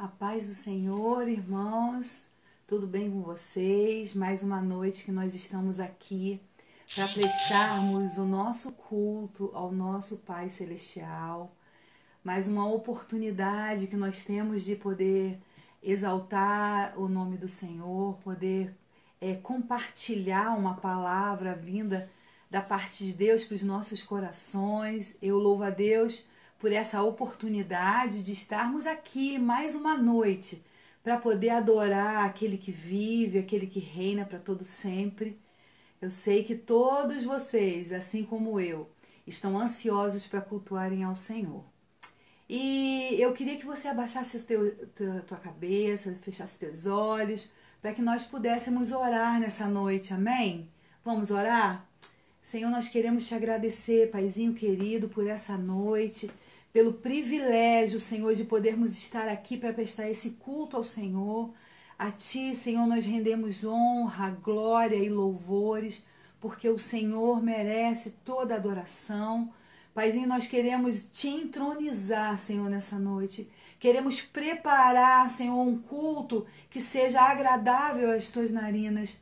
A paz do Senhor, irmãos, tudo bem com vocês? Mais uma noite que nós estamos aqui para prestarmos o nosso culto ao nosso Pai Celestial. Mais uma oportunidade que nós temos de poder exaltar o nome do Senhor, poder compartilhar uma palavra vinda da parte de Deus para os nossos corações. Eu louvo a Deus por essa oportunidade de estarmos aqui mais uma noite para poder adorar aquele que vive, aquele que reina para todo sempre. Eu sei que todos vocês, assim como eu, estão ansiosos para cultuarem ao Senhor. E eu queria que você abaixasse a tua cabeça, fechasse teus olhos, para que nós pudéssemos orar nessa noite, amém? Vamos orar? Senhor, nós queremos te agradecer, Paizinho querido, por essa noite, pelo privilégio, Senhor, de podermos estar aqui para prestar esse culto ao Senhor. A Ti, Senhor, nós rendemos honra, glória e louvores, porque o Senhor merece toda adoração. Paizinho, nós queremos Te entronizar, Senhor, nessa noite. Queremos preparar, Senhor, um culto que seja agradável às Tuas narinas.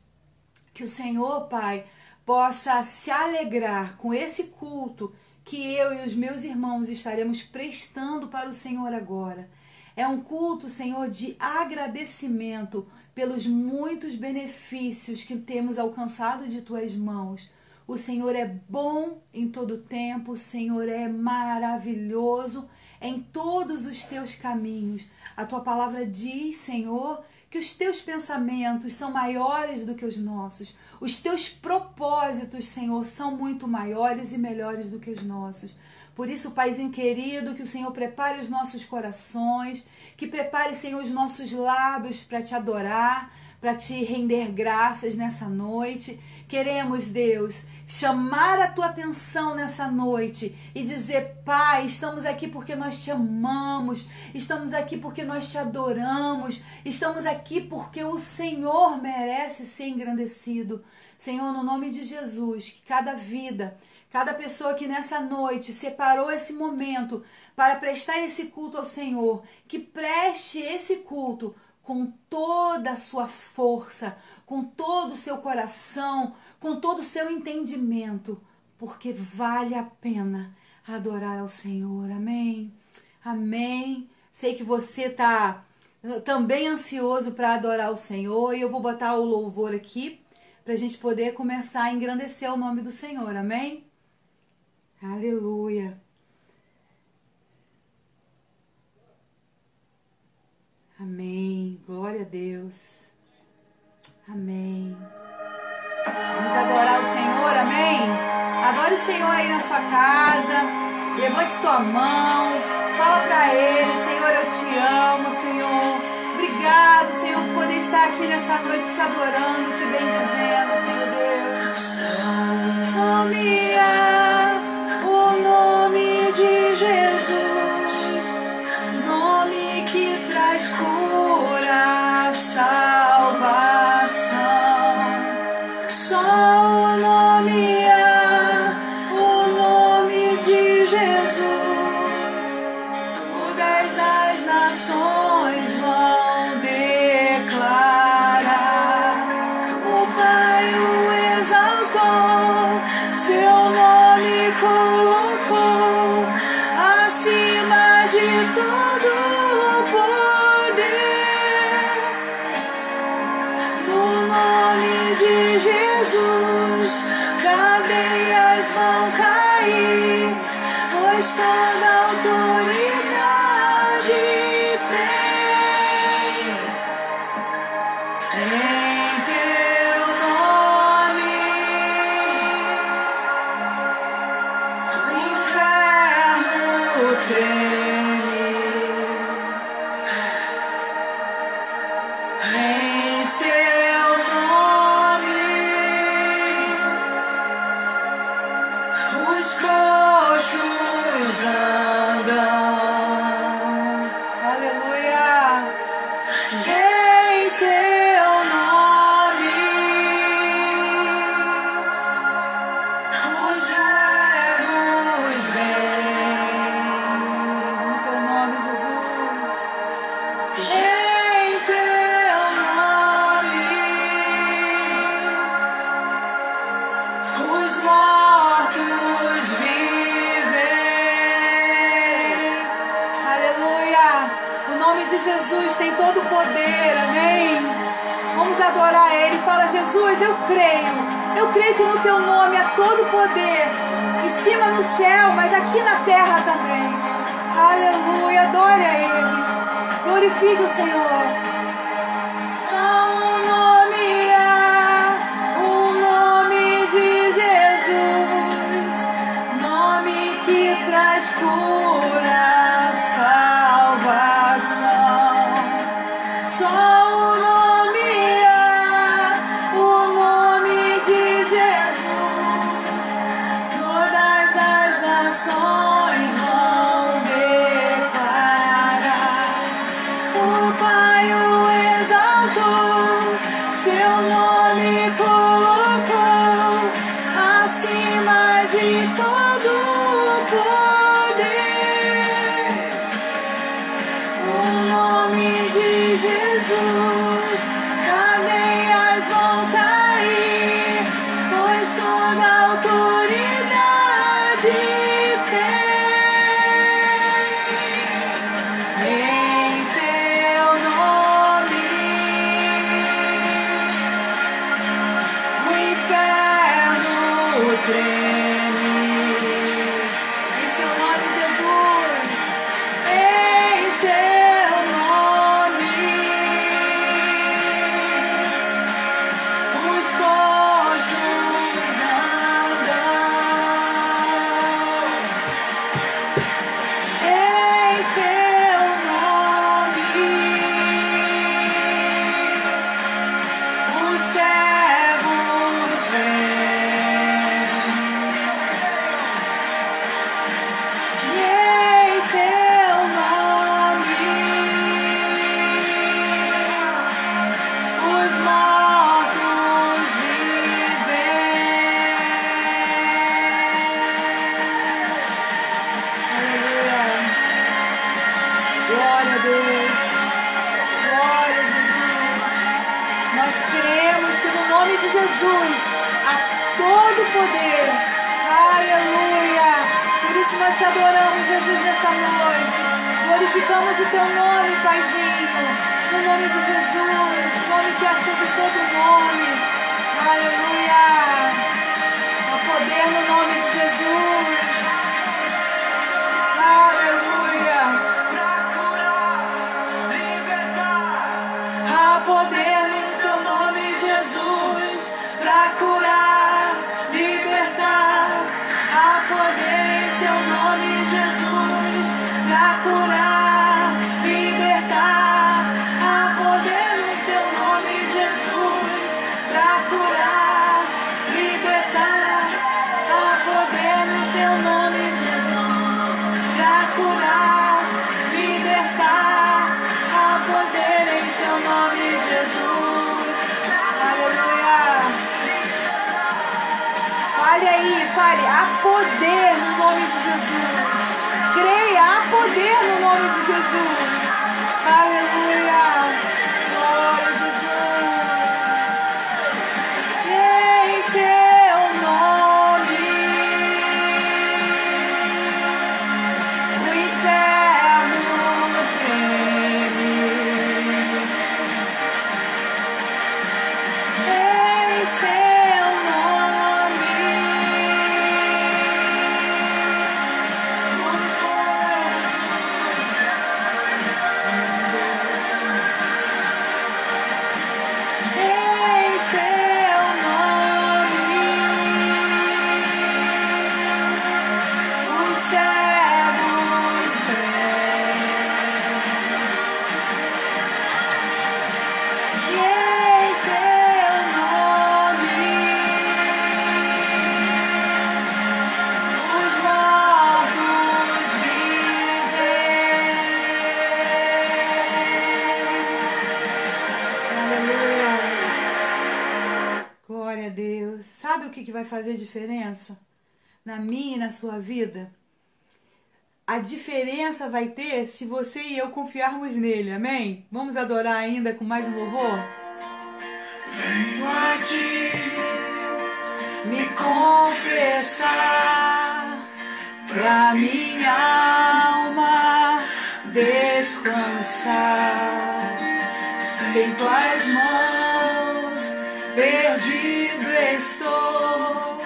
Que o Senhor, Pai, possa se alegrar com esse culto que eu e os meus irmãos estaremos prestando para o Senhor agora. É um culto, Senhor, de agradecimento pelos muitos benefícios que temos alcançado de Tuas mãos. O Senhor é bom em todo tempo, o Senhor é maravilhoso em todos os Teus caminhos. A Tua palavra diz, Senhor, que os Teus pensamentos são maiores do que os nossos. Os Teus propósitos, Senhor, são muito maiores e melhores do que os nossos. Por isso, Paizinho querido, que o Senhor prepare os nossos corações, que prepare, Senhor, os nossos lábios para Te adorar, para Te render graças nessa noite. Queremos, Deus, chamar a Tua atenção nessa noite e dizer: Pai, estamos aqui porque nós Te amamos, estamos aqui porque nós Te adoramos, estamos aqui porque o Senhor merece ser engrandecido. Senhor, no nome de Jesus, que cada vida, cada pessoa que nessa noite separou esse momento para prestar esse culto ao Senhor, que preste esse culto com toda a sua força, com todo o seu coração, com todo o seu entendimento, porque vale a pena adorar ao Senhor. Amém? Amém. Sei que você está também ansioso para adorar o Senhor e eu vou botar o louvor aqui para a gente poder começar a engrandecer o nome do Senhor. Amém? Aleluia. Amém. Glória a Deus. Amém. Vamos adorar o Senhor, amém? Adore o Senhor aí na sua casa. Levante tua mão. Fala para Ele: Senhor, eu te amo, Senhor. Obrigado, Senhor, por poder estar aqui nessa noite te adorando, te bendizendo, Senhor Deus. O nome de Jesus, nome que traz cura, salvação. Só o nome de Jesus, todas as nações vão declarar. O Pai o exaltou, seu de Jesus tem todo o poder, amém? Vamos adorar Ele. Fala, Jesus, eu creio que no Teu nome há todo o poder, em cima no céu, mas aqui na terra também. Aleluia, adore a Ele, glorifique o Senhor. Só um nome há, o nome de Jesus, nome que traz cura, salvação. Só o nome há, o nome de Jesus, todas as nações vão declarar. O Pai o exaltou, seu nome colocou acima de todo poder. O nome de Jesus, cadeias vão cair, pois toda autoridade tem. Em seu nome, o inferno treme. Em seu nome, Jesus. Em seu nome, os coxos andam. Em seu nome, os cegos veem. Em seu nome, os mortos vivem. Aleluia. Glória a Deus. Glória a Jesus. Nós cremos que no nome de Jesus há todo o poder. Aleluia. Por isso nós te adoramos, Jesus, nessa noite. Glorificamos o teu nome, Paizinho. No nome de Jesus, o nome que é sobre todo nome. Aleluia. Há poder no nome de Jesus. Aleluia. Há poder no teu nome, Jesus, para curar, libertar. Há poder em seu nome, Jesus, para curar, libertar. Há poder no seu nome, Jesus, para curar, libertar. Há poder no seu nome, Jesus, para curar, libertar. Há poder em seu nome, Jesus. Aleluia. Fale aí, fale, há poder no nome de Jesus. Creia, há poder no nome de Jesus. Aleluia. Glória a Jesus. Em seu nome, o inferno treme. Em seu nome, em seu nome, os cegos veem. Em seu nome, os mortos vivem. Aleluia. Glória a Deus. Sabe o que vai fazer diferença na minha e na sua vida? A diferença vai ter se você e eu confiarmos nele, amém? Vamos adorar ainda com mais um louvor? Venho aqui me confessar pra minha alma, Deus. descansar. Em tuas mãos, perdido estou.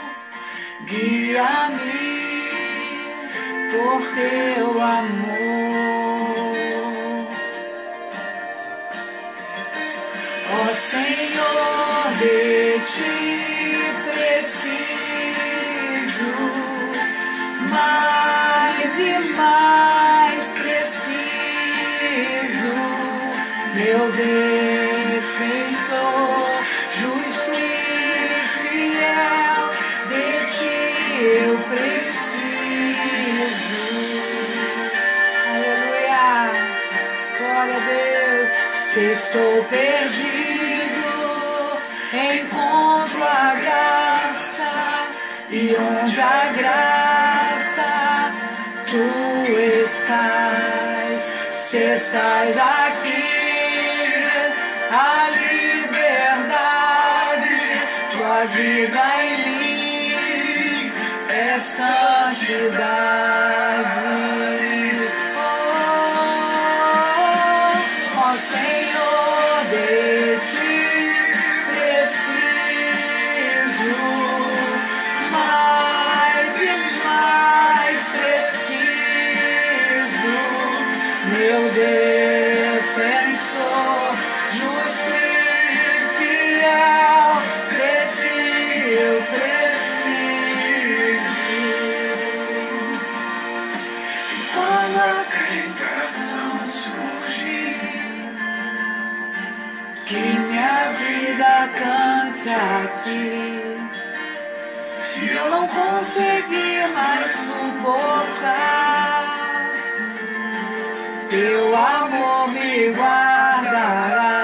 Guia-me por teu amor. Ó Senhor, de ti preciso, mais e mais preciso, meu defensor, justo e fiel, de ti eu preciso. Aleluia, glória a Deus. Se estou perdido, encontro a graça, e onde a graça tu estás, se estás aqui, a liberdade, tua vida em mim é santidade. Ó Senhor, de ti preciso, mais e mais preciso, meu defensor, justo e fiel, de ti eu preciso. Quando a tentação surgir, que minha vida cante a ti. Se eu não conseguir mais suportar, teu amor me guardará.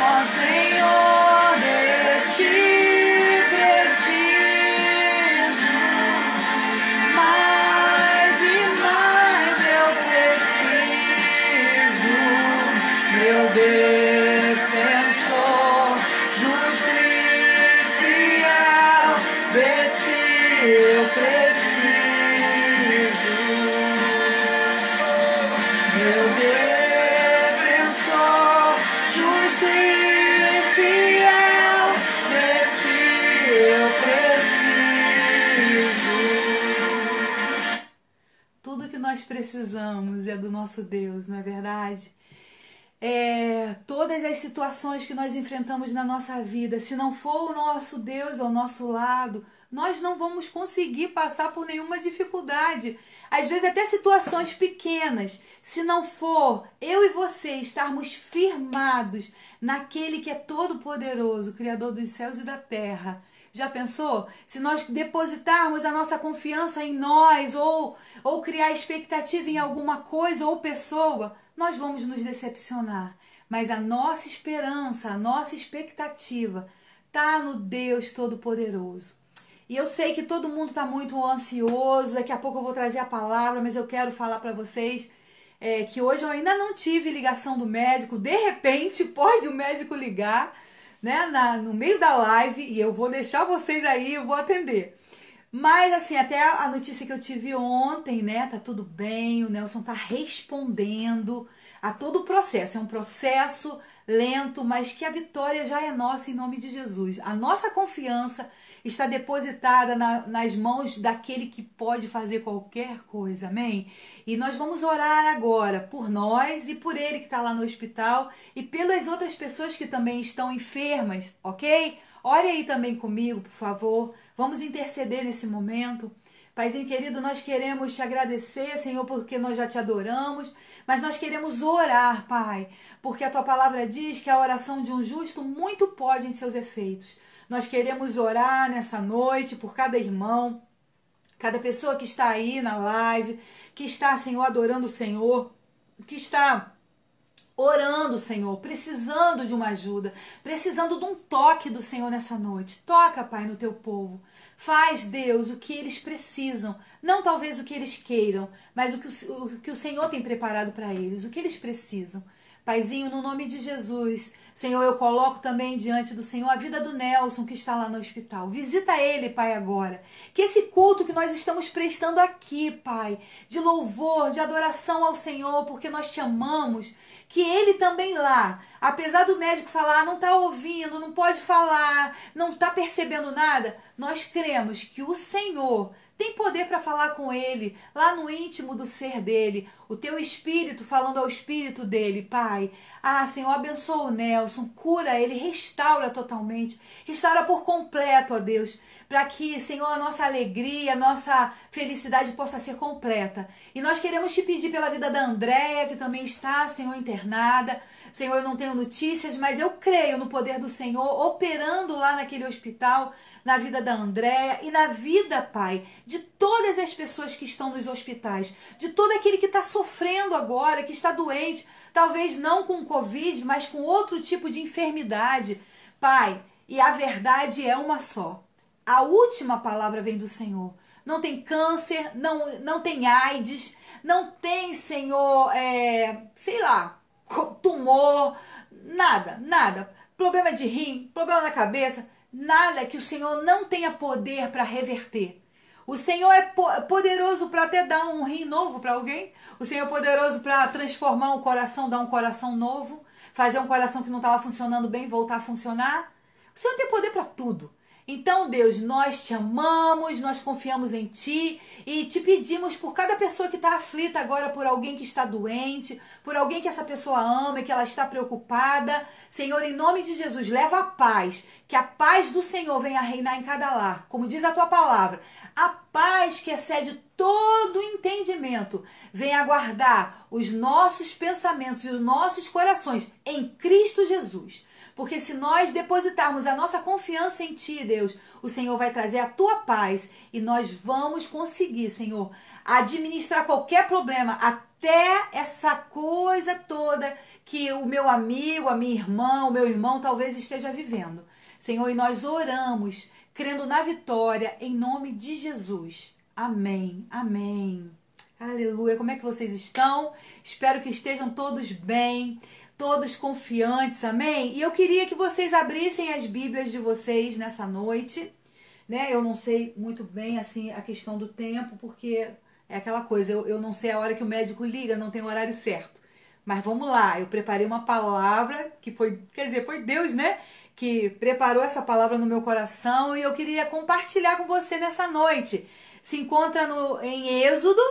Ó Senhor, de ti preciso, mais e mais eu preciso, meu defensor, justo e fiel, de ti eu preciso, meu defensor, justo e fiel, de ti eu preciso. Tudo que nós precisamos é do nosso Deus, não é verdade? Todas as situações que nós enfrentamos na nossa vida, se não for o nosso Deus ao nosso lado, nós não vamos conseguir passar por nenhuma dificuldade. Às vezes até situações pequenas, se não for eu e você estarmos firmados naquele que é todo poderoso, Criador dos céus e da terra. Já pensou? Se nós depositarmos a nossa confiança em nós ou criar expectativa em alguma coisa ou pessoa, nós vamos nos decepcionar. Mas a nossa esperança, a nossa expectativa está no Deus Todo-Poderoso. E eu sei que todo mundo está muito ansioso, daqui a pouco eu vou trazer a palavra, mas eu quero falar para vocês que hoje eu ainda não tive ligação do médico. De repente pode o médico ligar, né, no meio da live, e eu vou deixar vocês aí, eu vou atender. Mas assim, até a notícia que eu tive ontem, né, tá tudo bem, o Nelson tá respondendo a todo o processo. É um processo lento, mas que a vitória já é nossa em nome de Jesus. A nossa confiança está depositada nas mãos daquele que pode fazer qualquer coisa, amém? E nós vamos orar agora por nós e por ele que está lá no hospital e pelas outras pessoas que também estão enfermas, ok? Ore aí também comigo, por favor. Vamos interceder nesse momento. Paizinho querido, nós queremos te agradecer, Senhor, porque nós já te adoramos, mas nós queremos orar, Pai, porque a tua palavra diz que a oração de um justo muito pode em seus efeitos. Nós queremos orar nessa noite por cada irmão, cada pessoa que está aí na live, que está, Senhor, adorando o Senhor, que está orando, Senhor, precisando de uma ajuda, precisando de um toque do Senhor nessa noite. Toca, Pai, no teu povo. Faz, Deus, o que eles precisam. Não talvez o que eles queiram, mas o que o Senhor tem preparado para eles, o que eles precisam. Paizinho, no nome de Jesus, Senhor, eu coloco também diante do Senhor a vida do Nelson, que está lá no hospital. Visita ele, Pai, agora. Que esse culto que nós estamos prestando aqui, Pai, de louvor, de adoração ao Senhor, porque nós te amamos, que ele também lá, apesar do médico falar, não está ouvindo, não pode falar, não está percebendo nada, nós cremos que o Senhor tem poder para falar com ele, lá no íntimo do ser dele, o teu espírito falando ao espírito dele, Pai. Ah, Senhor, abençoa o Nelson, cura ele, restaura totalmente, restaura por completo, ó Deus, para que, Senhor, a nossa alegria, a nossa felicidade possa ser completa. E nós queremos te pedir pela vida da Andréia, que também está, Senhor, internada. Senhor, eu não tenho notícias, mas eu creio no poder do Senhor operando lá naquele hospital, na vida da Andréia e na vida, Pai, de todas as pessoas que estão nos hospitais, de todo aquele que está sofrendo agora, que está doente, talvez não com Covid, mas com outro tipo de enfermidade. Pai, e a verdade é uma só. A última palavra vem do Senhor. Não tem câncer, não tem AIDS, não tem, Senhor, sei lá, tumor, nada. Problema de rim, problema na cabeça, nada que o Senhor não tenha poder para reverter. O Senhor é poderoso para até dar um rim novo para alguém. O Senhor é poderoso para transformar um coração, dar um coração novo, fazer um coração que não estava funcionando bem voltar a funcionar. O Senhor tem poder para tudo. Então, Deus, nós te amamos, nós confiamos em Ti e te pedimos por cada pessoa que está aflita agora, por alguém que está doente, por alguém que essa pessoa ama e que ela está preocupada. Senhor, em nome de Jesus, leva a paz, que a paz do Senhor venha reinar em cada lar. Como diz a Tua palavra, a paz que excede todo entendimento venha guardar os nossos pensamentos e os nossos corações em Cristo Jesus. Porque se nós depositarmos a nossa confiança em Ti, Deus, o Senhor vai trazer a Tua paz e nós vamos conseguir, Senhor, administrar qualquer problema, até essa coisa toda que o meu amigo, a minha irmã, o meu irmão talvez esteja vivendo. Senhor, e nós oramos, crendo na vitória, em nome de Jesus. Amém, amém. Aleluia. Como é que vocês estão? Espero que estejam todos bem, todos confiantes, amém? E eu queria que vocês abrissem as Bíblias de vocês nessa noite, né? Eu não sei muito bem, assim, a questão do tempo, porque é aquela coisa, eu não sei a hora que o médico liga, não tem o horário certo. Mas vamos lá, eu preparei uma palavra, que foi, quer dizer, foi Deus, né? Que preparou essa palavra no meu coração e eu queria compartilhar com você nessa noite. Se encontra em Êxodo,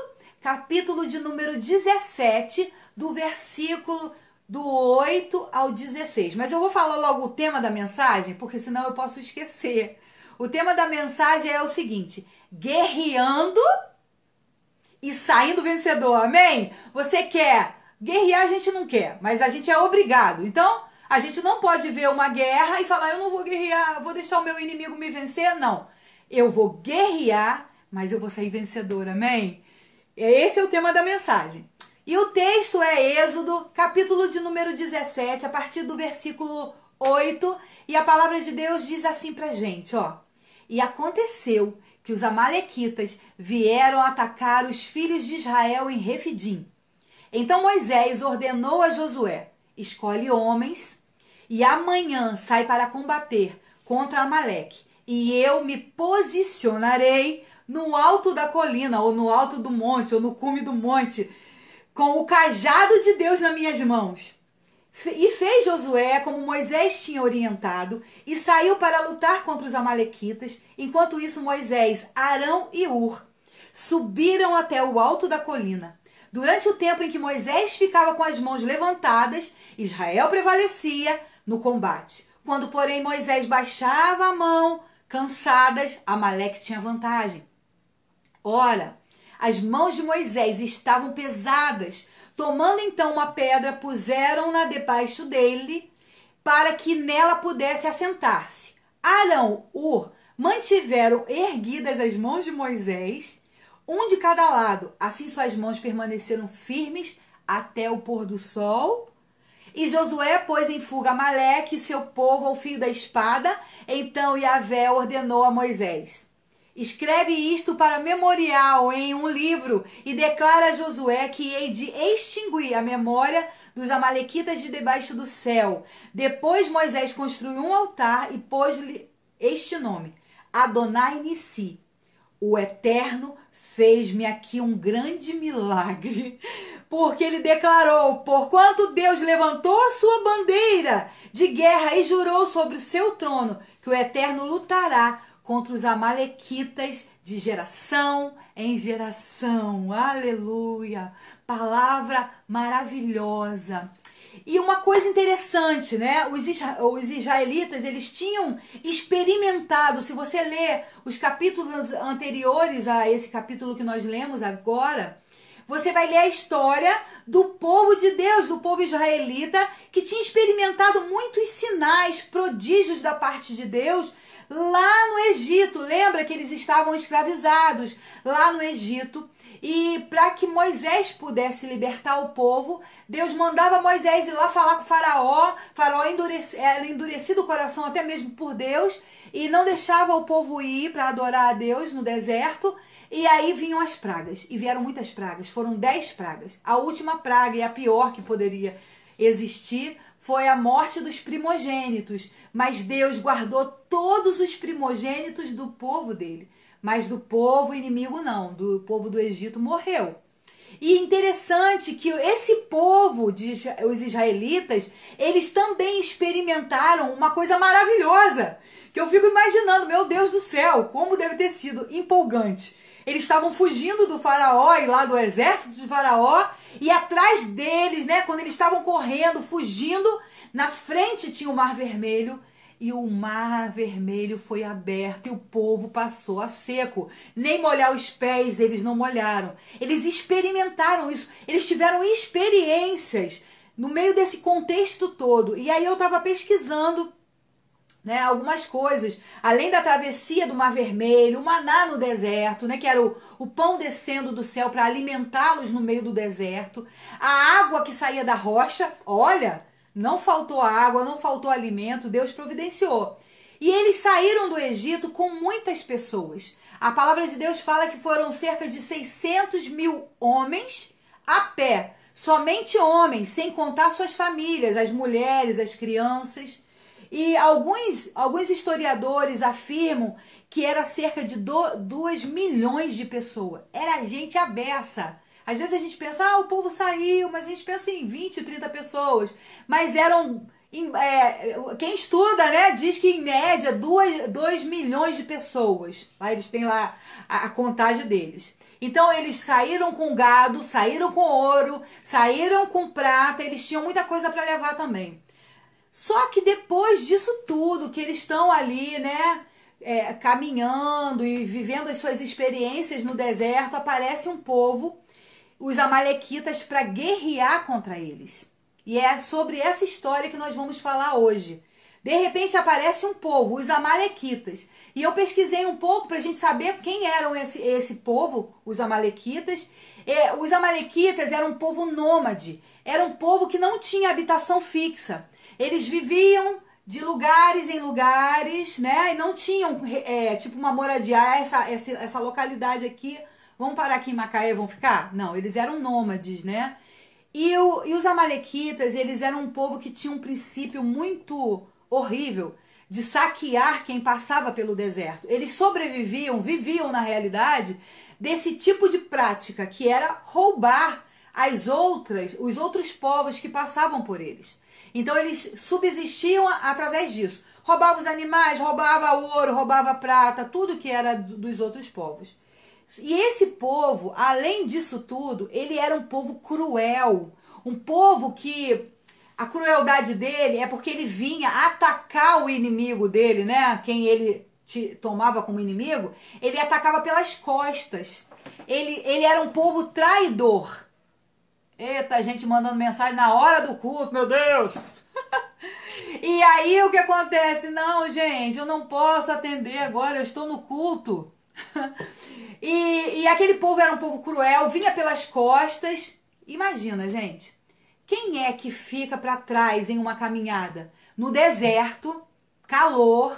capítulo de número 17, do versículo do 8 ao 16. Mas eu vou falar logo o tema da mensagem, porque senão eu posso esquecer. O tema da mensagem é o seguinte: guerreando e saindo vencedor, amém? Você quer guerrear, a gente não quer, mas a gente é obrigado. Então, a gente não pode ver uma guerra e falar, eu não vou guerrear, vou deixar o meu inimigo me vencer. Não, eu vou guerrear, mas eu vou sair vencedor, amém? Esse é o tema da mensagem. E o texto é Êxodo, capítulo de número 17, a partir do versículo 8. E a palavra de Deus diz assim pra gente, ó. E aconteceu que os amalequitas vieram atacar os filhos de Israel em Refidim. Então Moisés ordenou a Josué, escolhe homens e amanhã sai para combater contra Amaleque. E eu me posicionarei no alto da colina, ou no alto do monte, ou no cume do monte, com o cajado de Deus nas minhas mãos. E fez Josué como Moisés tinha orientado e saiu para lutar contra os amalequitas. Enquanto isso, Moisés, Arão e Hur subiram até o alto da colina. Durante o tempo em que Moisés ficava com as mãos levantadas, Israel prevalecia no combate. Quando, porém, Moisés baixava a mão, cansadas, Amaleque tinha vantagem. Ora, as mãos de Moisés estavam pesadas. Tomando então uma pedra, puseram-na debaixo dele, para que nela pudesse assentar-se. Arão, Hur, mantiveram erguidas as mãos de Moisés, um de cada lado. Assim suas mãos permaneceram firmes até o pôr do sol. E Josué pôs em fuga Amaleque e seu povo ao fio da espada. Então Yahvé ordenou a Moisés: Escreve isto para memorial em um livro e declara a Josué que hei de extinguir a memória dos amalequitas de debaixo do céu. Depois Moisés construiu um altar e pôs-lhe este nome: Adonai Nissi. O Eterno fez-me aqui um grande milagre, porque ele declarou: porquanto Deus levantou a sua bandeira de guerra e jurou sobre o seu trono que o Eterno lutará contra os amalequitas de geração em geração. Aleluia! Palavra maravilhosa. E uma coisa interessante, né? Os israelitas, eles tinham experimentado, se você ler os capítulos anteriores a esse capítulo que nós lemos agora, você vai ler a história do povo de Deus, do povo israelita, que tinha experimentado muitos sinais, prodígios da parte de Deus lá no Egito. Lembra que eles estavam escravizados lá no Egito? E para que Moisés pudesse libertar o povo, Deus mandava Moisés ir lá falar com o Faraó. Faraó era endurecido o coração até mesmo por Deus e não deixava o povo ir para adorar a Deus no deserto. E aí vinham as pragas, e vieram muitas pragas, foram 10 pragas. A última praga, e a pior que poderia existir, foi a morte dos primogênitos. Mas Deus guardou todos os primogênitos do povo dele. Mas do povo inimigo não, do povo do Egito morreu. E interessante que esse povo, os israelitas, eles também experimentaram uma coisa maravilhosa, que eu fico imaginando, meu Deus do céu, como deve ter sido empolgante. Eles estavam fugindo do faraó e lá do exército do faraó, e atrás deles, né, quando eles estavam correndo, fugindo, na frente tinha o Mar Vermelho, e o Mar Vermelho foi aberto e o povo passou a seco. Nem molhar os pés eles não molharam. Eles experimentaram isso. Eles tiveram experiências no meio desse contexto todo. E aí eu estava pesquisando, né, algumas coisas. Além da travessia do Mar Vermelho, o maná no deserto, né, que era o pão descendo do céu para alimentá-los no meio do deserto. A água que saía da rocha, olha... Não faltou água, não faltou alimento, Deus providenciou. E eles saíram do Egito com muitas pessoas. A palavra de Deus fala que foram cerca de 600 mil homens a pé. Somente homens, sem contar suas famílias, as mulheres, as crianças. E alguns historiadores afirmam que era cerca de 2 milhões de pessoas. Era gente à beça. Às vezes a gente pensa, o povo saiu, mas a gente pensa em 20, 30 pessoas. Mas eram, quem estuda, né, diz que em média 2 milhões de pessoas. Lá eles têm lá a contagem deles. Então eles saíram com gado, saíram com ouro, saíram com prata, eles tinham muita coisa para levar também. Só que depois disso tudo, que eles estão ali, né, caminhando e vivendo as suas experiências no deserto, aparece um povo, os amalequitas, para guerrear contra eles. E é sobre essa história que nós vamos falar hoje. De repente aparece um povo, os amalequitas. E eu pesquisei um pouco para a gente saber quem eram esse povo, os amalequitas. Os amalequitas eram um povo nômade. Era um povo que não tinha habitação fixa. Eles viviam de lugares em lugares, né? E não tinham tipo uma moradia. Essa localidade aqui, vamos parar aqui em Macaé, vão ficar? Não, eles eram nômades, né? E os amalequitas, eles eram um povo que tinha um princípio muito horrível de saquear quem passava pelo deserto. Eles viviam na realidade desse tipo de prática, que era roubar os outros povos que passavam por eles. Então eles subsistiam através disso. Roubava os animais, roubava o ouro, roubava a prata, tudo que era dos outros povos. E esse povo, além disso tudo, ele era um povo cruel. Um povo que a crueldade dele é porque ele vinha atacar o inimigo dele, né? Quem ele tomava como inimigo, ele atacava pelas costas. Ele era um povo traidor. Eita, gente mandando mensagem na hora do culto, meu Deus! E aí o que acontece? Não, gente, eu não posso atender agora, eu estou no culto. E aquele povo era um povo cruel, vinha pelas costas. Imagina, gente, quem é que fica para trás em uma caminhada? No deserto, calor,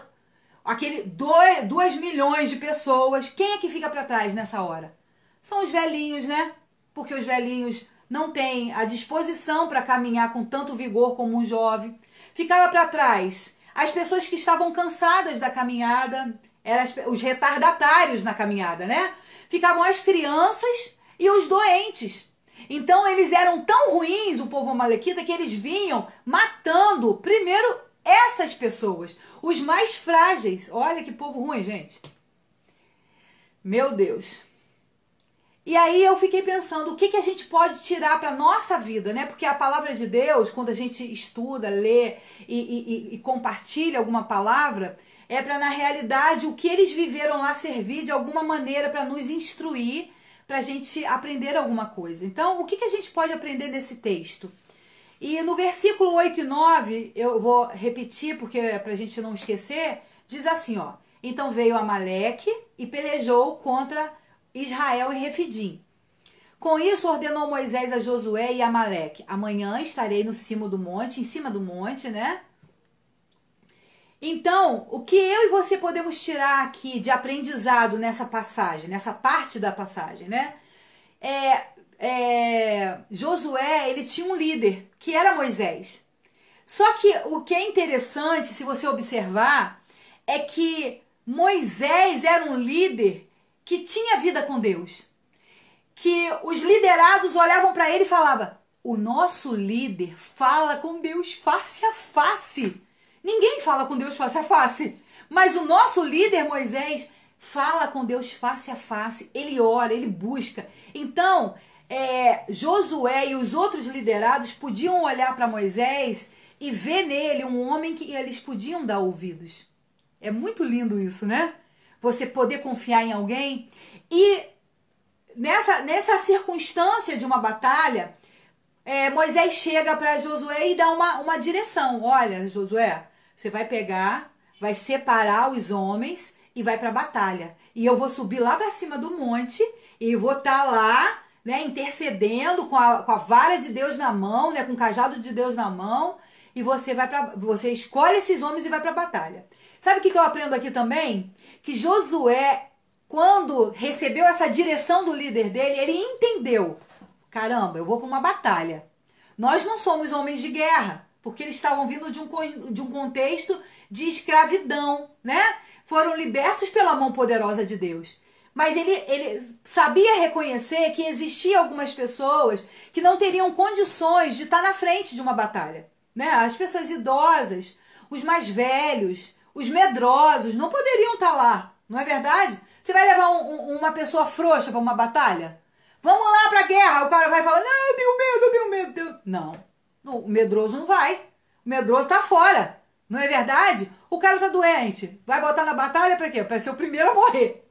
aquele 2 milhões de pessoas, quem é que fica para trás nessa hora? São os velhinhos, né? Porque os velhinhos não têm a disposição para caminhar com tanto vigor como um jovem. Ficava para trás as pessoas que estavam cansadas da caminhada, eram os retardatários na caminhada, né? Ficavam as crianças e os doentes. Então eles eram tão ruins, o povo amalequita, que eles vinham matando primeiro essas pessoas, os mais frágeis. Olha que povo ruim, gente. Meu Deus. E aí eu fiquei pensando, o que, que a gente pode tirar para nossa vida, né? Porque a palavra de Deus, quando a gente estuda, lê e compartilha alguma palavra, é para, na realidade, o que eles viveram lá servir de alguma maneira para nos instruir, para a gente aprender alguma coisa. Então, o que, que a gente pode aprender nesse texto? E no versículo 8 e 9, eu vou repetir, porque é para a gente não esquecer, diz assim, ó. Então veio Amaleque e pelejou contra Israel em Refidim. Com isso ordenou Moisés a Josué e Amaleque: amanhã estarei no cimo do monte, em cima do monte, né? Então, o que eu e você podemos tirar aqui de aprendizado nessa passagem, nessa parte da passagem, né? Josué, ele tinha um líder, que era Moisés. Só que o que é interessante, se você observar, é que Moisés era um líder que tinha vida com Deus. Que os liderados olhavam para ele e falavam: o nosso líder fala com Deus face a face. Ninguém fala com Deus face a face. Mas o nosso líder, Moisés, fala com Deus face a face. Ele ora, ele busca. Então, Josué e os outros liderados podiam olhar para Moisés e ver nele um homem que eles podiam dar ouvidos. É muito lindo isso, né? Você poder confiar em alguém. E nessa circunstância de uma batalha, Moisés chega para Josué e dá uma direção. Olha, Josué, você vai pegar, vai separar os homens e vai para a batalha. E eu vou subir lá para cima do monte e vou estar lá, né, intercedendo com a vara de Deus na mão, né, com o cajado de Deus na mão. E você escolhe esses homens e vai para a batalha. Sabe o que eu aprendo aqui também? Que Josué, quando recebeu essa direção do líder dele, ele entendeu: caramba, eu vou para uma batalha. Nós não somos homens de guerra, porque eles estavam vindo de um contexto de escravidão, né? Foram libertos pela mão poderosa de Deus. Mas ele sabia reconhecer que existiam algumas pessoas que não teriam condições de estar na frente de uma batalha, né? As pessoas idosas, os mais velhos, os medrosos não poderiam estar lá, não é verdade? Você vai levar uma pessoa frouxa para uma batalha? Vamos lá para a guerra. O cara vai falar: não, eu tenho medo. Não, o medroso não vai. O medroso tá fora, não é verdade? O cara tá doente. Vai botar na batalha para quê? Para ser o primeiro a morrer.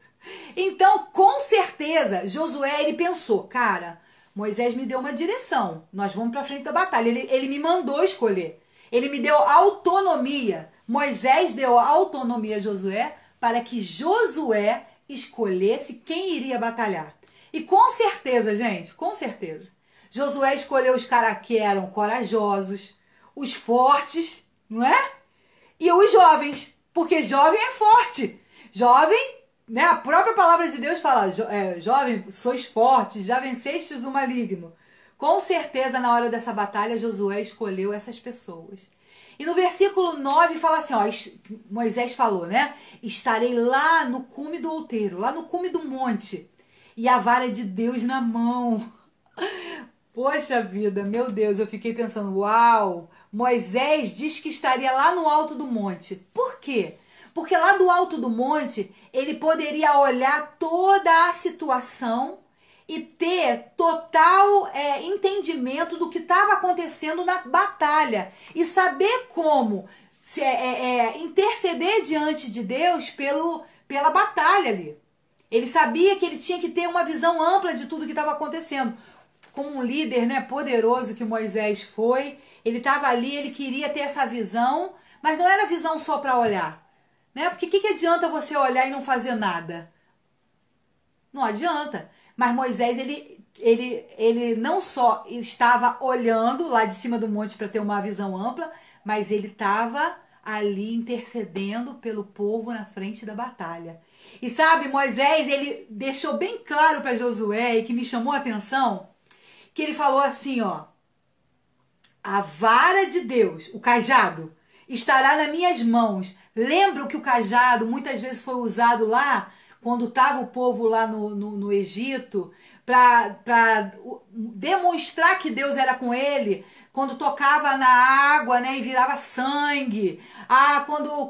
Então, com certeza, Josué, ele pensou: cara, Moisés me deu uma direção. Nós vamos para frente da batalha. Ele me mandou escolher. Ele me deu autonomia. Moisés deu autonomia a Josué para que Josué escolhesse quem iria batalhar. E com certeza, gente, com certeza, Josué escolheu os caras que eram corajosos, os fortes, não é? E os jovens, porque jovem é forte. Jovem, né? A própria palavra de Deus fala: jovem, sois fortes, já vencestes o maligno. Com certeza, na hora dessa batalha, Josué escolheu essas pessoas. E no versículo 9 fala assim, ó, Moisés falou, né? Estarei lá no cume do outeiro, lá no cume do monte, e a vara de Deus na mão. Poxa vida, meu Deus, eu fiquei pensando: uau, Moisés diz que estaria lá no alto do monte. Por quê? Porque lá do alto do monte, ele poderia olhar toda a situação e ter total entendimento do que estava acontecendo na batalha e saber como interceder diante de Deus pela batalha ali. Ele sabia que ele tinha que ter uma visão ampla de tudo que estava acontecendo. Como um líder, né, poderoso que Moisés foi, ele estava ali, ele queria ter essa visão, mas não era visão só para olhar, né? Porque o que adianta você olhar e não fazer nada? Não adianta. Mas Moisés, ele não só estava olhando lá de cima do monte para ter uma visão ampla, mas ele estava ali intercedendo pelo povo na frente da batalha. E sabe, Moisés, ele deixou bem claro para Josué, e que me chamou a atenção, que ele falou assim, ó: a vara de Deus, o cajado, estará nas minhas mãos. Lembram que o cajado muitas vezes foi usado lá, quando estava o povo lá no Egito, para demonstrar que Deus era com ele, quando tocava na água, né, e virava sangue,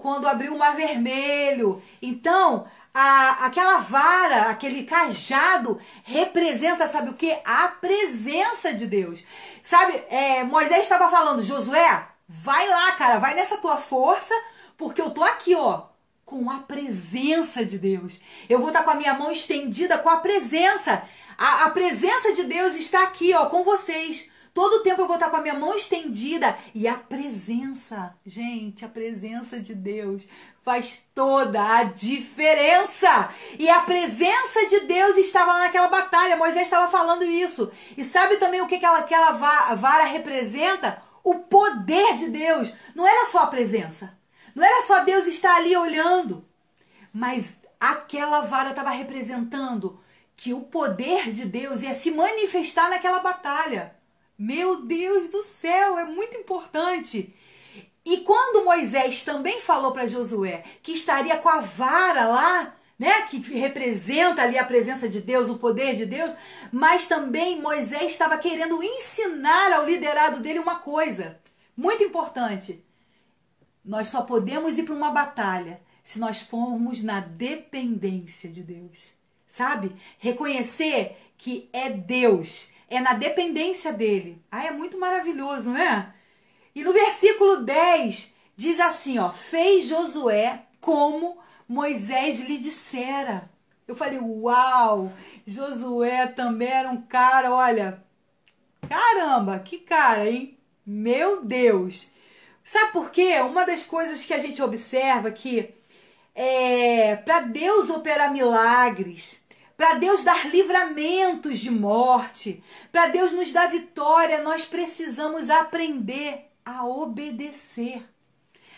quando abriu o Mar Vermelho. Então, aquela vara, aquele cajado, representa, sabe o que? A presença de Deus. Sabe, Moisés estava falando: Josué, vai lá, cara, vai nessa tua força, porque eu tô aqui, ó, com a presença de Deus. Eu vou estar com a minha mão estendida com a presença. A presença de Deus está aqui, ó, com vocês. Todo o tempo eu vou estar com a minha mão estendida. E a presença, gente, a presença de Deus faz toda a diferença. E a presença de Deus estava lá naquela batalha. Moisés estava falando isso. E sabe também o que aquela vara representa? O poder de Deus. Não era só a presença. Não era só Deus estar ali olhando. Mas aquela vara estava representando que o poder de Deus ia se manifestar naquela batalha. Meu Deus do céu, é muito importante. E quando Moisés também falou para Josué que estaria com a vara lá, né, que representa ali a presença de Deus, o poder de Deus, mas também Moisés estava querendo ensinar ao liderado dele uma coisa muito importante. Nós só podemos ir para uma batalha se nós formos na dependência de Deus. Sabe? Reconhecer que é Deus, é na dependência dele. É muito maravilhoso, não é? E no versículo 10 diz assim, ó: fez Josué como Moisés lhe dissera. Eu falei, uau, Josué também era um cara, olha, caramba, que cara, hein? Meu Deus. Sabe por quê? Uma das coisas que a gente observa que para Deus operar milagres, para Deus dar livramentos de morte, para Deus nos dar vitória, nós precisamos aprender a obedecer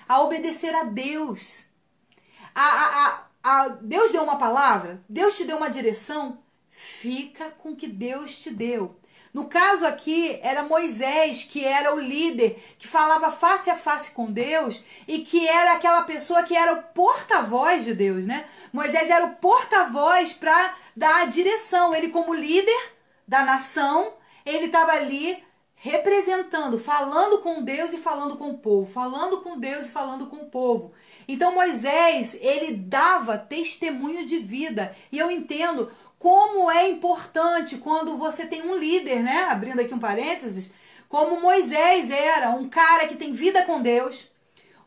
a Deus. Deus deu uma palavra, Deus te deu uma direção, fica com o que Deus te deu. No caso aqui, era Moisés, que era o líder, que falava face a face com Deus e que era aquela pessoa que era o porta-voz de Deus, né? Moisés era o porta-voz para dar a direção. Ele, como líder da nação, ele estava ali representando, falando com Deus e falando com o povo, falando com Deus e falando com o povo. Então Moisés, ele dava testemunho de vida. E eu entendo como é importante quando você tem um líder, né? Abrindo aqui um parênteses, como Moisés era, um cara que tem vida com Deus,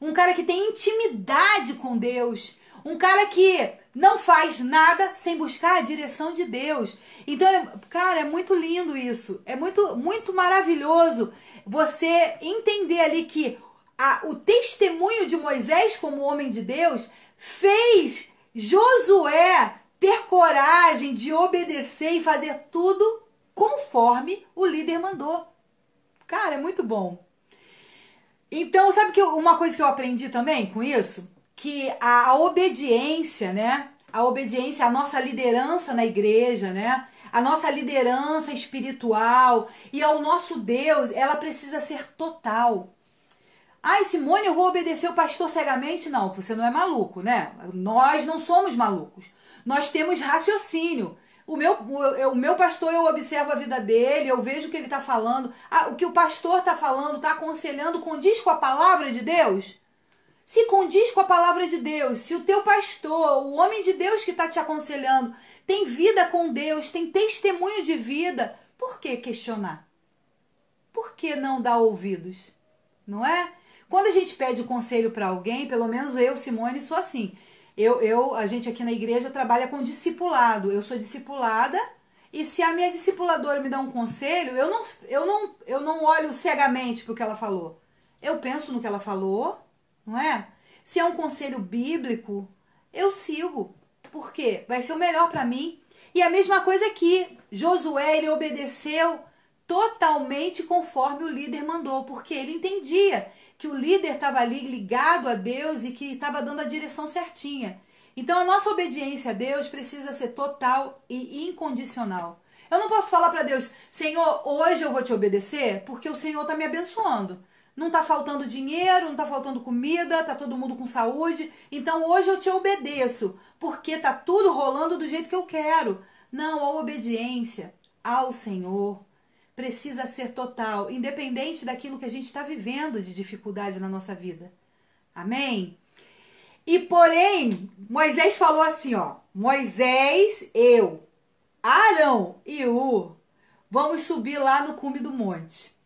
um cara que tem intimidade com Deus, um cara que não faz nada sem buscar a direção de Deus. Então, cara, é muito lindo isso. É muito, muito maravilhoso você entender ali que o testemunho de Moisés como homem de Deus fez Josué ter coragem de obedecer e fazer tudo conforme o líder mandou. Cara, é muito bom. Então, sabe que uma coisa que eu aprendi também com isso? Que a obediência, né? A obediência, a nossa liderança na igreja, né? A nossa liderança espiritual e ao nosso Deus, ela precisa ser total. Simone, eu vou obedecer o pastor cegamente? Não, você não é maluco, né? Nós não somos malucos. Nós temos raciocínio. O meu pastor, eu observo a vida dele, eu vejo o que ele está falando. O que o pastor está falando, está aconselhando, condiz com a palavra de Deus? Se condiz com a palavra de Deus, se o teu pastor, o homem de Deus que está te aconselhando, tem vida com Deus, tem testemunho de vida, por que questionar? Por que não dar ouvidos? Não é? Quando a gente pede conselho para alguém, pelo menos eu, Simone, sou assim. A gente aqui na igreja trabalha com discipulado. Eu sou discipulada e se a minha discipuladora me dá um conselho, eu não olho cegamente para o que ela falou. Eu penso no que ela falou, não é? Se é um conselho bíblico, eu sigo. Por quê? Vai ser o melhor para mim. E a mesma coisa aqui. Josué, ele obedeceu totalmente conforme o líder mandou, porque ele entendia que o líder estava ali ligado a Deus e que estava dando a direção certinha. Então a nossa obediência a Deus precisa ser total e incondicional. Eu não posso falar para Deus, Senhor, hoje eu vou te obedecer porque o Senhor está me abençoando. Não está faltando dinheiro, não está faltando comida, está todo mundo com saúde. Então hoje eu te obedeço porque está tudo rolando do jeito que eu quero. Não, a obediência ao Senhor precisa ser total, independente daquilo que a gente está vivendo de dificuldade na nossa vida. Amém? E porém, Moisés falou assim, ó, Moisés, eu, Arão e Hur, vamos subir lá no cume do monte.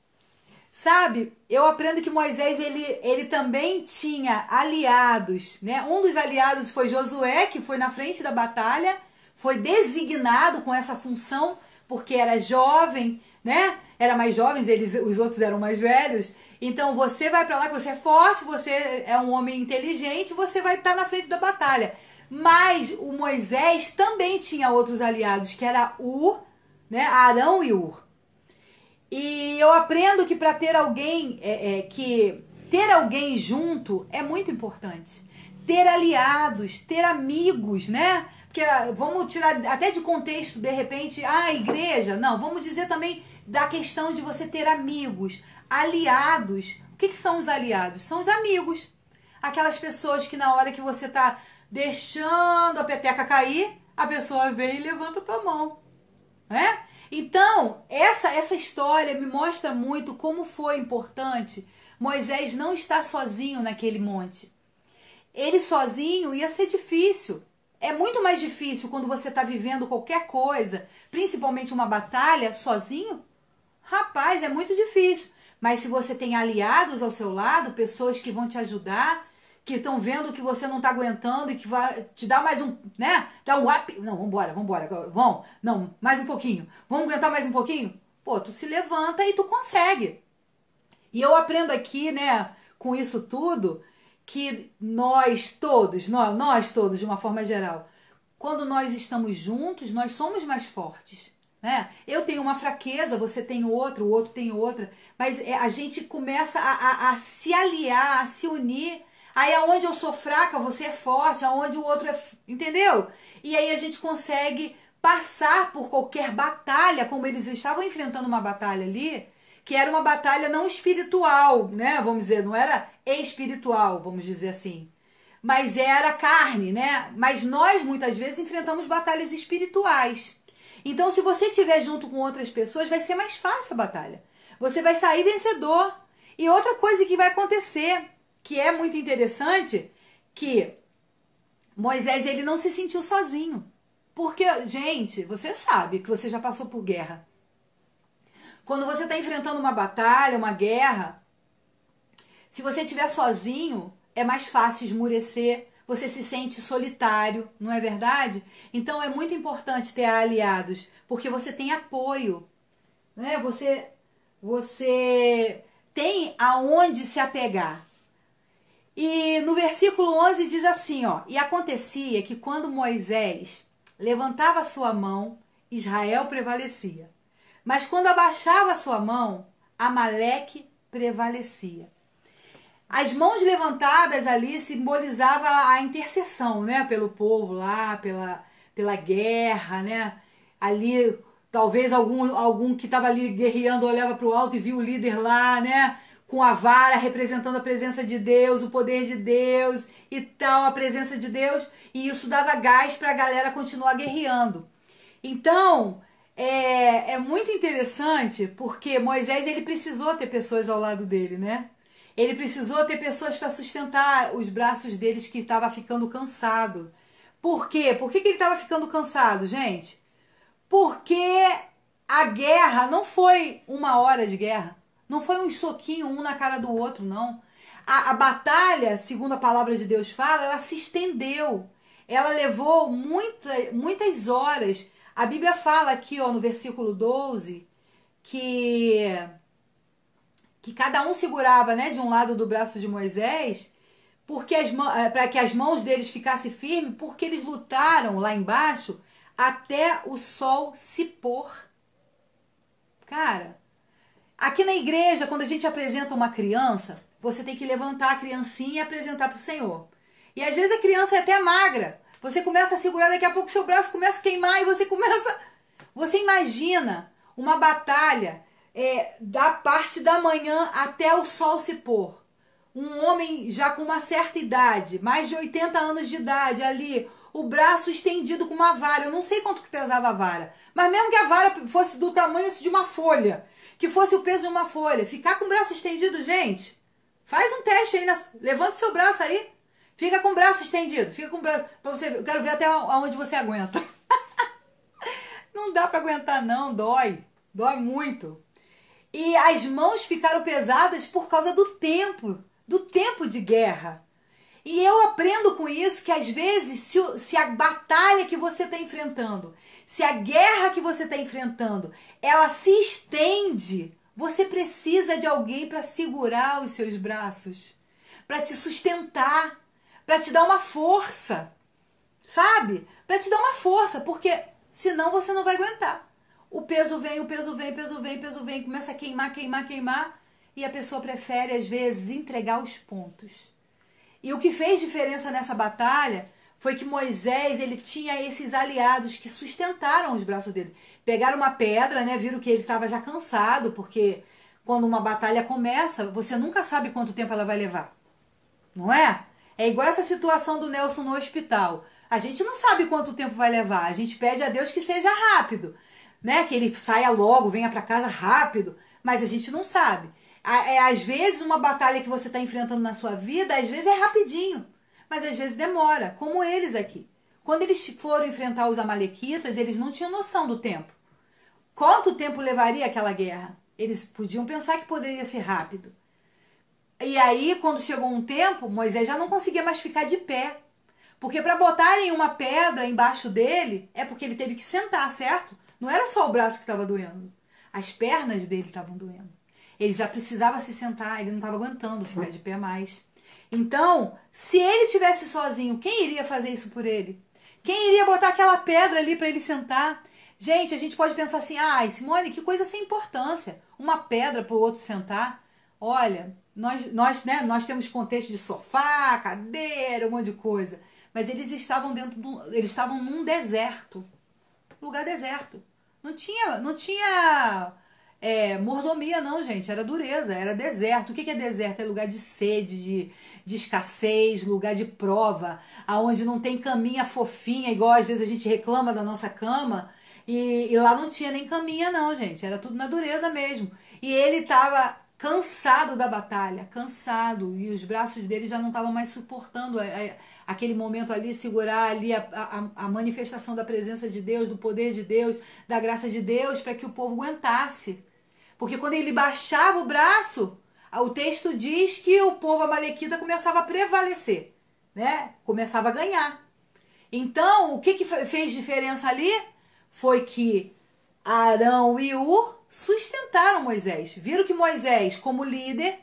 Sabe, eu aprendo que Moisés, ele também tinha aliados, né? Um dos aliados foi Josué, que foi na frente da batalha, foi designado com essa função, porque era jovem, né? Era mais jovens, os outros eram mais velhos. Então você vai para lá, que você é forte, você é um homem inteligente, você vai estar na frente da batalha. Mas o Moisés também tinha outros aliados, que era Hur, né? Arão e Hur. E eu aprendo que para ter alguém, ter alguém junto é muito importante. Ter aliados, ter amigos, né? Porque vamos tirar até de contexto, de repente, igreja. Não, vamos dizer também da questão de você ter amigos, aliados. O que são os aliados? São os amigos. Aquelas pessoas que na hora que você tá deixando a peteca cair, a pessoa vem e levanta a tua mão, né? Então, essa história me mostra muito como foi importante Moisés não estar sozinho naquele monte. Ele sozinho ia ser difícil. É muito mais difícil quando você está vivendo qualquer coisa, principalmente uma batalha, sozinho. Rapaz, é muito difícil. Mas se você tem aliados ao seu lado, pessoas que vão te ajudar, que estão vendo que você não está aguentando e que vai te dar mais um, né? Dar um up. Não, vambora. Vamos. Não, mais um pouquinho. Vamos aguentar mais um pouquinho? Pô, tu se levanta e tu consegue. E eu aprendo aqui, né, com isso tudo, que nós todos, de uma forma geral, quando nós estamos juntos, nós somos mais fortes. Né? Eu tenho uma fraqueza, você tem outra, o outro tem outra, mas a gente começa a se aliar, a se unir. Aí aonde eu sou fraca, você é forte, aonde o outro é... Entendeu? E aí a gente consegue passar por qualquer batalha, como eles estavam enfrentando uma batalha ali, que era uma batalha não espiritual, né? Vamos dizer, não era espiritual, vamos dizer assim. Mas era carne, né? Mas nós muitas vezes enfrentamos batalhas espirituais. Então, se você estiver junto com outras pessoas, vai ser mais fácil a batalha. Você vai sair vencedor. E outra coisa que vai acontecer, que é muito interessante, que Moisés, ele não se sentiu sozinho. Porque, gente, você sabe que você já passou por guerra. Quando você está enfrentando uma batalha, uma guerra, se você estiver sozinho, é mais fácil esmurecer, você se sente solitário, não é verdade? Então é muito importante ter aliados, porque você tem apoio, né? Você tem aonde se apegar. E no versículo 11 diz assim, ó: E acontecia que quando Moisés levantava a sua mão, Israel prevalecia. Mas quando abaixava a sua mão, Amaleque prevalecia. As mãos levantadas ali simbolizava a intercessão, né? Pelo povo lá, pela guerra, né? Ali, talvez algum que estava ali guerreando olhava para o alto e viu o líder lá, né? Com a vara representando a presença de Deus, o poder de Deus e tal, a presença de Deus. E isso dava gás para a galera continuar guerreando. Então, é muito interessante porque Moisés, ele precisou ter pessoas ao lado dele, né? Ele precisou ter pessoas para sustentar os braços deles que estava ficando cansado. Por quê? Por que ele estava ficando cansado, gente? Porque a guerra não foi uma hora de guerra. Não foi um soquinho um na cara do outro, não. A batalha, segundo a palavra de Deus fala, ela se estendeu. Ela levou muitas horas. A Bíblia fala aqui, ó, no versículo 12, que cada um segurava, né, de um lado do braço de Moisés, porque para que as mãos deles ficassem firmes, porque eles lutaram lá embaixo até o sol se pôr. Cara, Aqui na igreja, quando a gente apresenta uma criança, você tem que levantar a criancinha e apresentar para o Senhor. E às vezes a criança é até magra. Você começa a segurar, daqui a pouco o seu braço começa a queimar e você começa... Você imagina uma batalha da parte da manhã até o sol se pôr. Um homem já com uma certa idade, mais de 80 anos de idade ali, o braço estendido com uma vara. Eu não sei quanto que pesava a vara, mas mesmo que a vara fosse do tamanho de uma folha, que fosse o peso de uma folha, ficar com o braço estendido, gente, faz um teste aí, levanta o seu braço aí, fica com o braço estendido, fica com o braço, pra você, eu quero ver até onde você aguenta. Não dá pra aguentar não, dói muito. E as mãos ficaram pesadas por causa do tempo de guerra. E eu aprendo com isso que às vezes, se a batalha que você está enfrentando, se a guerra que você está enfrentando, ela se estende, você precisa de alguém para segurar os seus braços, para te sustentar, para te dar uma força, sabe? Para te dar uma força, porque senão você não vai aguentar. O peso vem, começa a queimar, e a pessoa prefere, às vezes, entregar os pontos. E o que fez diferença nessa batalha foi que Moisés, ele tinha esses aliados que sustentaram os braços dele. Pegaram uma pedra, né? Viram que ele estava já cansado, porque quando uma batalha começa, você nunca sabe quanto tempo ela vai levar. Não é? É igual essa situação do Nelson no hospital. A gente não sabe quanto tempo vai levar. A gente pede a Deus que seja rápido, né? Que ele saia logo, venha para casa rápido. Mas a gente não sabe. Às vezes uma batalha que você está enfrentando na sua vida, às vezes é rapidinho, mas às vezes demora, como eles aqui. Quando eles foram enfrentar os amalequitas, eles não tinham noção do tempo. Quanto tempo levaria aquela guerra? Eles podiam pensar que poderia ser rápido. E aí, quando chegou um tempo, Moisés já não conseguia mais ficar de pé. Porque para botarem uma pedra embaixo dele, é porque ele teve que sentar, certo? Não era só o braço que estava doendo. As pernas dele estavam doendo. Ele já precisava se sentar, ele não estava aguentando ficar de pé mais. Então, se ele tivesse sozinho, quem iria fazer isso por ele? Quem iria botar aquela pedra ali para ele sentar? Gente, a gente pode pensar assim, Simone, que coisa sem importância. Uma pedra para o outro sentar. Olha, nós temos contexto de sofá, cadeira, um monte de coisa. Mas eles estavam eles estavam num deserto. Lugar deserto. Não tinha mordomia não, gente, era dureza, era deserto. O que é deserto? É lugar de sede, de escassez, lugar de prova, aonde não tem caminha fofinha, igual às vezes a gente reclama da nossa cama, e lá não tinha nem caminha não, gente, era tudo na dureza mesmo. E ele estava cansado da batalha, cansado, e os braços dele já não estavam mais suportando aquele momento ali, segurar ali a manifestação da presença de Deus, do poder de Deus, da graça de Deus, para que o povo aguentasse. Porque quando ele baixava o braço, o texto diz que o povo amalequita começava a prevalecer, né? Começava a ganhar. Então, o que fez diferença ali? Foi que Arão e Hur sustentaram Moisés. Viram que Moisés, como líder,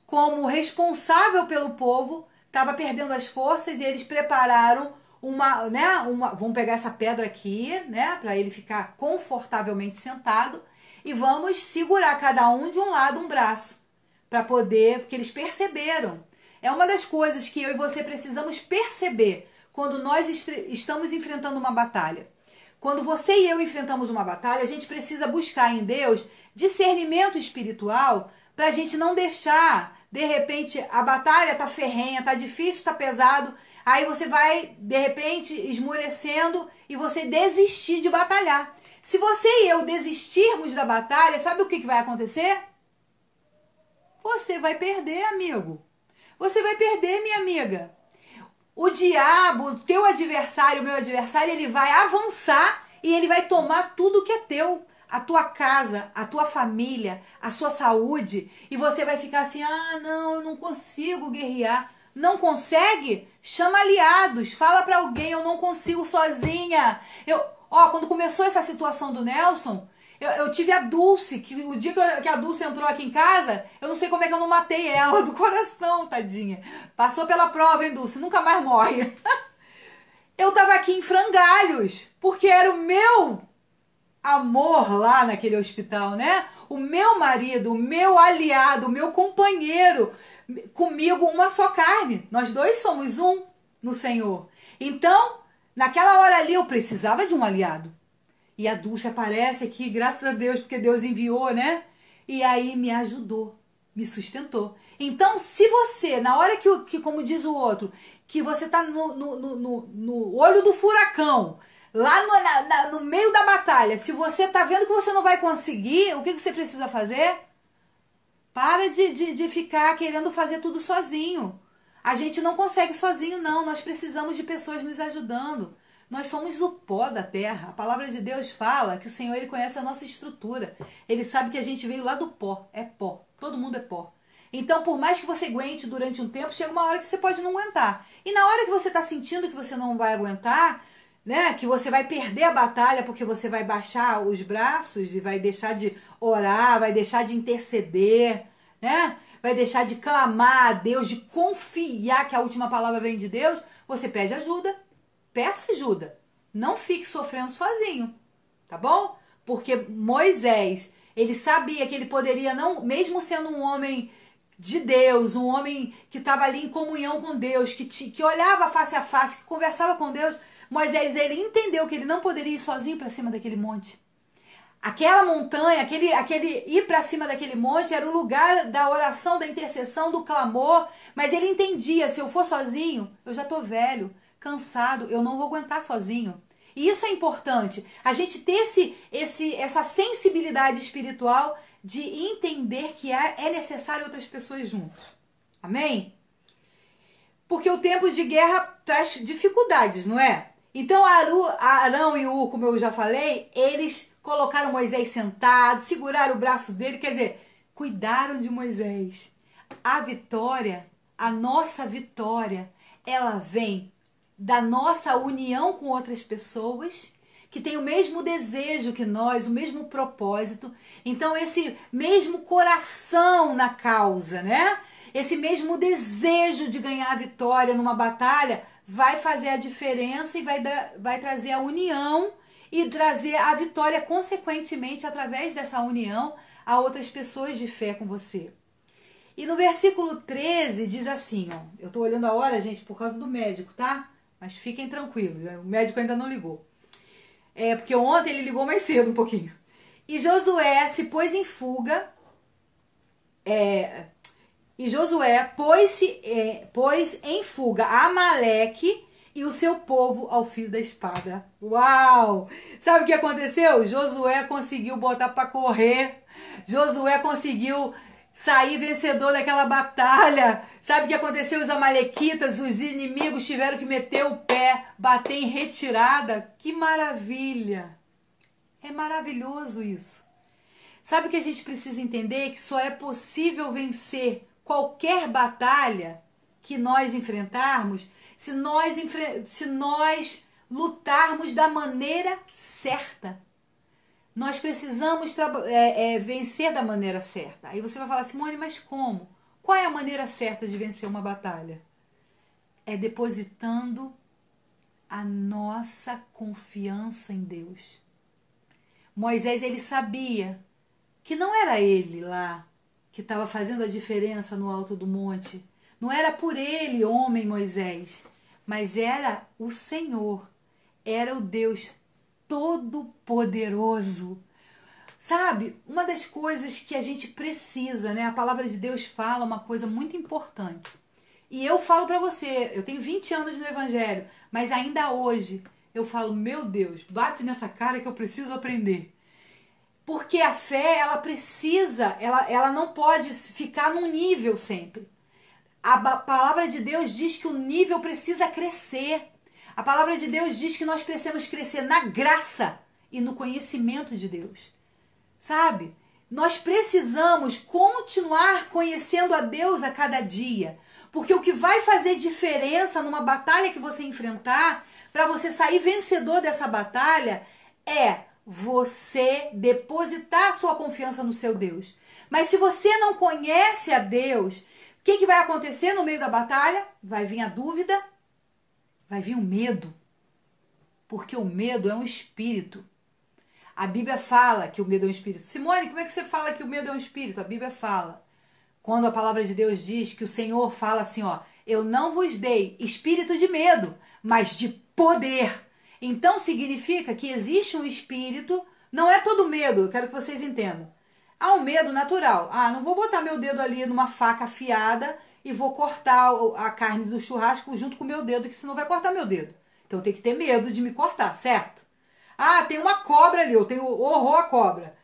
como responsável pelo povo, estava perdendo as forças e eles prepararam vamos pegar essa pedra aqui, né, para ele ficar confortavelmente sentado e vamos segurar cada um de um lado um braço para poder, porque eles perceberam. É uma das coisas que eu e você precisamos perceber quando nós estamos enfrentando uma batalha. Quando você e eu enfrentamos uma batalha, a gente precisa buscar em Deus discernimento espiritual para a gente não deixar, de repente, a batalha tá ferrenha, tá difícil, tá pesado, aí você vai, de repente, esmorecendo e você desistir de batalhar. Se você e eu desistirmos da batalha, sabe o que vai acontecer? Você vai perder, amigo. Você vai perder, minha amiga. O diabo, o teu adversário, o meu adversário, ele vai avançar e ele vai tomar tudo que é teu. A tua casa, a tua família, a sua saúde. E você vai ficar assim, não, eu não consigo guerrear. Não consegue? Chama aliados. Fala para alguém, eu não consigo sozinha. Quando começou essa situação do Nelson, eu tive a Dulce, que o dia que a Dulce entrou aqui em casa, eu não sei como é que eu não matei ela do coração, tadinha. Passou pela prova, hein, Dulce? Nunca mais morre. Eu tava aqui em frangalhos, porque era o meu amor lá naquele hospital, né? O meu marido, o meu aliado, o meu companheiro, comigo uma só carne. Nós dois somos um no Senhor. Então, naquela hora ali eu precisava de um aliado. E a Dulce aparece aqui, graças a Deus, porque Deus enviou, né? E aí me ajudou, me sustentou. Então, se você, na hora que como diz o outro, que você tá no olho do furacão, lá no meio da batalha, se você tá vendo que você não vai conseguir, o que você precisa fazer? Para de ficar querendo fazer tudo sozinho. A gente não consegue sozinho, não. Nós precisamos de pessoas nos ajudando. Nós somos o pó da terra. A palavra de Deus fala que o Senhor, Ele conhece a nossa estrutura. Ele sabe que a gente veio lá do pó. É pó. Todo mundo é pó. Então, por mais que você aguente durante um tempo, chega uma hora que você pode não aguentar. E na hora que você está sentindo que você não vai aguentar, né, que você vai perder a batalha porque você vai baixar os braços e vai deixar de orar, vai deixar de interceder, né? Vai deixar de clamar a Deus, de confiar que a última palavra vem de Deus, você pede ajuda. Peça ajuda. Não fique sofrendo sozinho, tá bom? Porque Moisés, ele sabia que ele poderia não, mesmo sendo um homem de Deus, um homem que estava ali em comunhão com Deus, que olhava face a face, que conversava com Deus, Moisés, ele entendeu que ele não poderia ir sozinho para cima daquele monte. Aquela montanha, aquele ir para cima daquele monte era o lugar da oração, da intercessão, do clamor, mas ele entendia, se eu for sozinho, eu já estou velho, cansado, eu não vou aguentar sozinho. E isso é importante, a gente ter essa sensibilidade espiritual de entender que é necessário outras pessoas juntos. Amém? Porque o tempo de guerra traz dificuldades, não é? Então Arão e Ur, como eu já falei, eles colocaram Moisés sentado, seguraram o braço dele, quer dizer, cuidaram de Moisés. A vitória, a nossa vitória, ela vem da nossa união com outras pessoas que têm o mesmo desejo que nós, o mesmo propósito. Então, esse mesmo coração na causa, né? Esse mesmo desejo de ganhar a vitória numa batalha vai fazer a diferença e vai trazer a união e trazer a vitória, consequentemente, através dessa união, a outras pessoas de fé com você. E no versículo 13 diz assim, ó, eu tô olhando a hora, gente, por causa do médico, tá? Mas fiquem tranquilos, o médico ainda não ligou. Porque ontem ele ligou mais cedo um pouquinho. E Josué se pôs em fuga, e Josué pôs em fuga Amaleque e o seu povo ao fio da espada. Uau! Sabe o que aconteceu? Josué conseguiu botar para correr. Josué conseguiu sair vencedor daquela batalha. Sabe o que aconteceu? Os amalequitas, os inimigos tiveram que meter o pé, bater em retirada. Que maravilha! É maravilhoso isso. Sabe o que a gente precisa entender? Que só é possível vencer qualquer batalha que nós enfrentarmos se nós lutarmos da maneira certa. Nós precisamos vencer da maneira certa. Aí você vai falar, Simone, mas como? Qual é a maneira certa de vencer uma batalha? É depositando a nossa confiança em Deus. Moisés, ele sabia que não era ele lá que estava fazendo a diferença no alto do monte. Não era por ele, homem Moisés, mas era o Senhor. Era o Deus Todo-Poderoso. Sabe, uma das coisas que a gente precisa, né? A palavra de Deus fala uma coisa muito importante. E eu falo para você, eu tenho 20 anos no Evangelho, mas ainda hoje eu falo, meu Deus, bate nessa cara que eu preciso aprender. Porque a fé, ela precisa, ela não pode ficar num nível sempre. A palavra de Deus diz que o nível precisa crescer. A palavra de Deus diz que nós precisamos crescer na graça e no conhecimento de Deus. Sabe? Nós precisamos continuar conhecendo a Deus a cada dia. Porque o que vai fazer diferença numa batalha que você enfrentar, para você sair vencedor dessa batalha, é você depositar a sua confiança no seu Deus. Mas se você não conhece a Deus, o que vai acontecer no meio da batalha? Vai vir a dúvida, vai vir o medo. Porque o medo é um espírito. A Bíblia fala que o medo é um espírito. Simone, como é que você fala que o medo é um espírito? A Bíblia fala. Quando a palavra de Deus diz que o Senhor fala assim, ó, eu não vos dei espírito de medo, mas de poder. Então significa que existe um espírito, não é todo medo, eu quero que vocês entendam. Há um medo natural. Ah, não vou botar meu dedo ali numa faca afiada e vou cortar a carne do churrasco junto com o meu dedo, que senão vai cortar meu dedo. Então eu tenho que ter medo de me cortar, certo? Ah, tem uma cobra ali, eu tenho horror à cobra.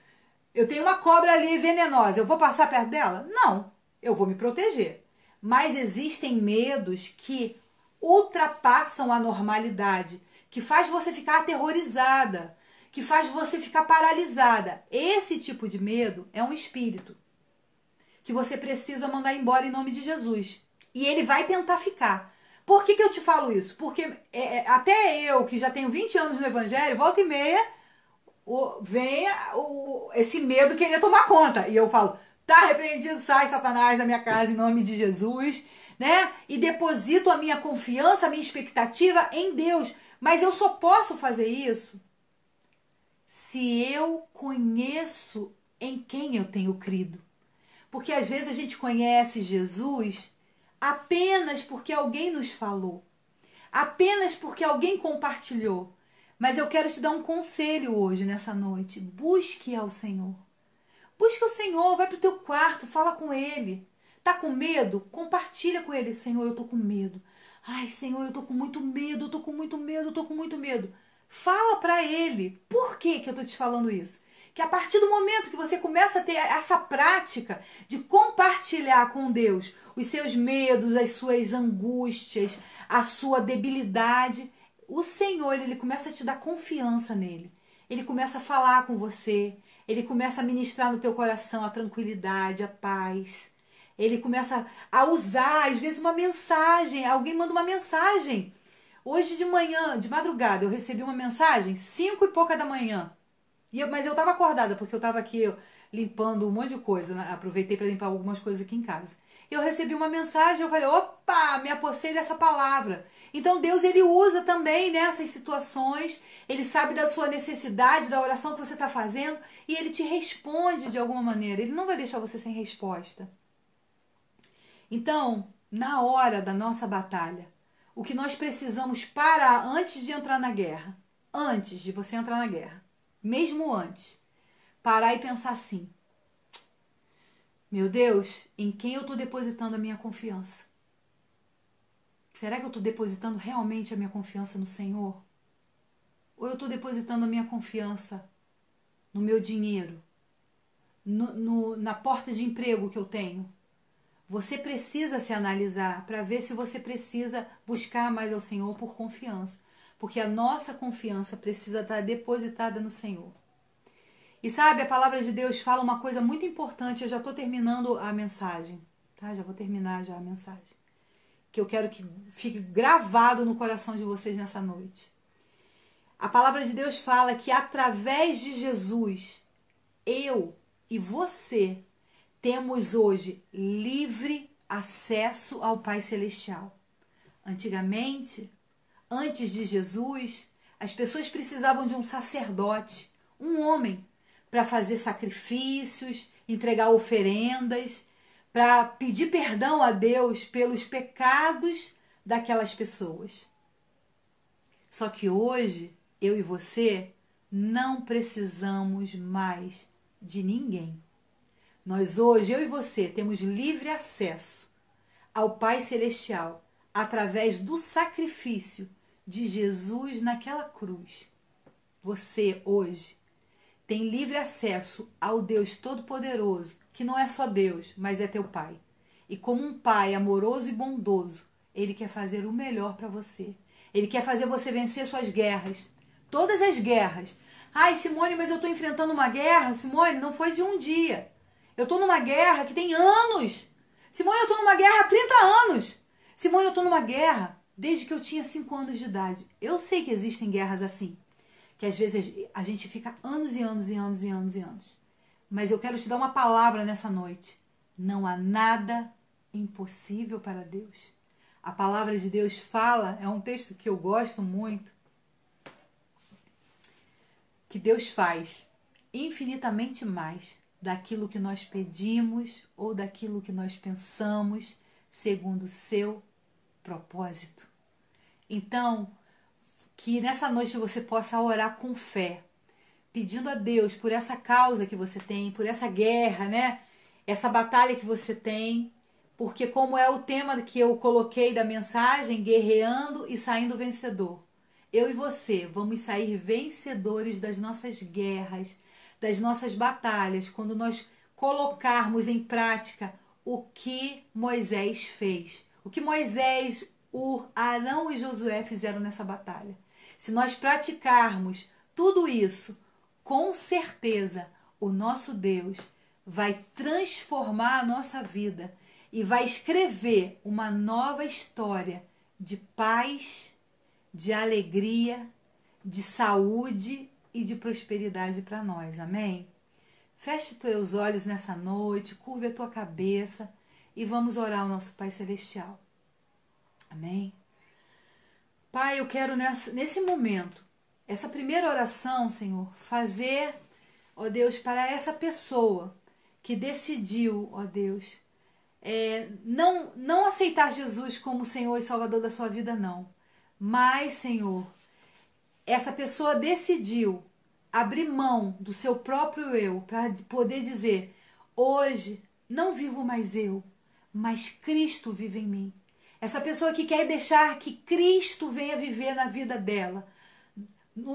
Eu tenho uma cobra ali venenosa, eu vou passar perto dela? Não, eu vou me proteger. Mas existem medos que ultrapassam a normalidade, que faz você ficar aterrorizada, que faz você ficar paralisada. Esse tipo de medo é um espírito que você precisa mandar embora em nome de Jesus. E ele vai tentar ficar. Por que eu te falo isso? Porque até eu, que já tenho 20 anos no Evangelho, volta e meia, esse medo querer tomar conta. E eu falo, tá repreendido, sai Satanás da minha casa em nome de Jesus, né? E deposito a minha confiança, a minha expectativa em Deus. Mas eu só posso fazer isso se eu conheço em quem eu tenho crido. Porque às vezes a gente conhece Jesus apenas porque alguém nos falou, apenas porque alguém compartilhou. Mas eu quero te dar um conselho hoje, nessa noite. Busque ao Senhor. Busque o Senhor, vai para o teu quarto, fala com Ele. Tá com medo? Compartilha com Ele. Senhor, eu tô com medo. Ai, Senhor, eu tô com muito medo, eu tô com muito medo, eu tô com muito medo. Fala para Ele. Por que eu tô te falando isso? Que a partir do momento que você começa a ter essa prática de compartilhar com Deus os seus medos, as suas angústias, a sua debilidade, o Senhor, ele começa a te dar confiança nele. Ele começa a falar com você. Ele começa a ministrar no teu coração a tranquilidade, a paz. Ele começa a usar, às vezes, uma mensagem. Alguém manda uma mensagem. Hoje de manhã, de madrugada, eu recebi uma mensagem, 5 e pouca da manhã. Mas eu estava acordada, porque eu estava aqui limpando um monte de coisa. Né? Aproveitei para limpar algumas coisas aqui em casa. Eu recebi uma mensagem, eu falei, opa, me apossei dessa palavra. Então Deus, ele usa também nessas situações, ele sabe da sua necessidade, da oração que você está fazendo, e ele te responde de alguma maneira. Ele não vai deixar você sem resposta. Então, na hora da nossa batalha, o que nós precisamos parar antes de entrar na guerra, antes de você entrar na guerra, mesmo antes, parar e pensar assim, meu Deus, em quem eu estou depositando a minha confiança? Será que eu estou depositando realmente a minha confiança no Senhor? Ou eu estou depositando a minha confiança no meu dinheiro, na porta de emprego que eu tenho? Você precisa se analisar para ver se você precisa buscar mais ao Senhor por confiança. Porque a nossa confiança precisa estar depositada no Senhor. E sabe, a palavra de Deus fala uma coisa muito importante. Eu já estou terminando a mensagem. Tá? Já vou terminar já a mensagem. Que eu quero que fique gravado no coração de vocês nessa noite. A palavra de Deus fala que através de Jesus, eu e você temos hoje livre acesso ao Pai Celestial. Antigamente, antes de Jesus, as pessoas precisavam de um sacerdote, um homem, para fazer sacrifícios, entregar oferendas, para pedir perdão a Deus pelos pecados daquelas pessoas. Só que hoje, eu e você não precisamos mais de ninguém. Nós hoje, eu e você, temos livre acesso ao Pai Celestial através do sacrifício de Jesus naquela cruz. Você hoje tem livre acesso ao Deus Todo-Poderoso, que não é só Deus, mas é teu Pai. E como um Pai amoroso e bondoso, Ele quer fazer o melhor para você. Ele quer fazer você vencer suas guerras. Todas as guerras. Ai, Simone, mas eu estou enfrentando uma guerra. Simone, não foi de um dia. Eu estou numa guerra que tem anos. Simone, eu estou numa guerra há 30 anos. Simone, eu estou numa guerra desde que eu tinha 5 anos de idade. Eu sei que existem guerras assim. Que às vezes a gente fica anos e anos e anos e anos e anos. Mas eu quero te dar uma palavra nessa noite. Não há nada impossível para Deus. A palavra de Deus fala, é um texto que eu gosto muito. que Deus faz infinitamente mais daquilo que nós pedimos ou daquilo que nós pensamos, segundo o seu propósito. Então, que nessa noite você possa orar com fé, pedindo a Deus por essa causa que você tem, por essa guerra, né? Essa batalha que você tem, porque como é o tema que eu coloquei da mensagem, guerreando e saindo vencedor. Eu e você vamos sair vencedores das nossas guerras, das nossas batalhas, quando nós colocarmos em prática o que Moisés fez. O que Moisés, Arão e Josué fizeram nessa batalha. Se nós praticarmos tudo isso, com certeza o nosso Deus vai transformar a nossa vida e vai escrever uma nova história de paz, de alegria, de saúde e de prosperidade para nós. Amém? Feche teus olhos nessa noite, curve a tua cabeça e vamos orar ao nosso Pai Celestial. Amém? Pai, eu quero nesse momento, essa primeira oração, Senhor, fazer, ó Deus, para essa pessoa que decidiu, ó Deus, não aceitar Jesus como Senhor e Salvador da sua vida, não. Mas, Senhor, essa pessoa decidiu abrir mão do seu próprio eu para poder dizer: hoje não vivo mais eu, mas Cristo vive em mim. Essa pessoa que quer deixar que Cristo venha viver na vida dela,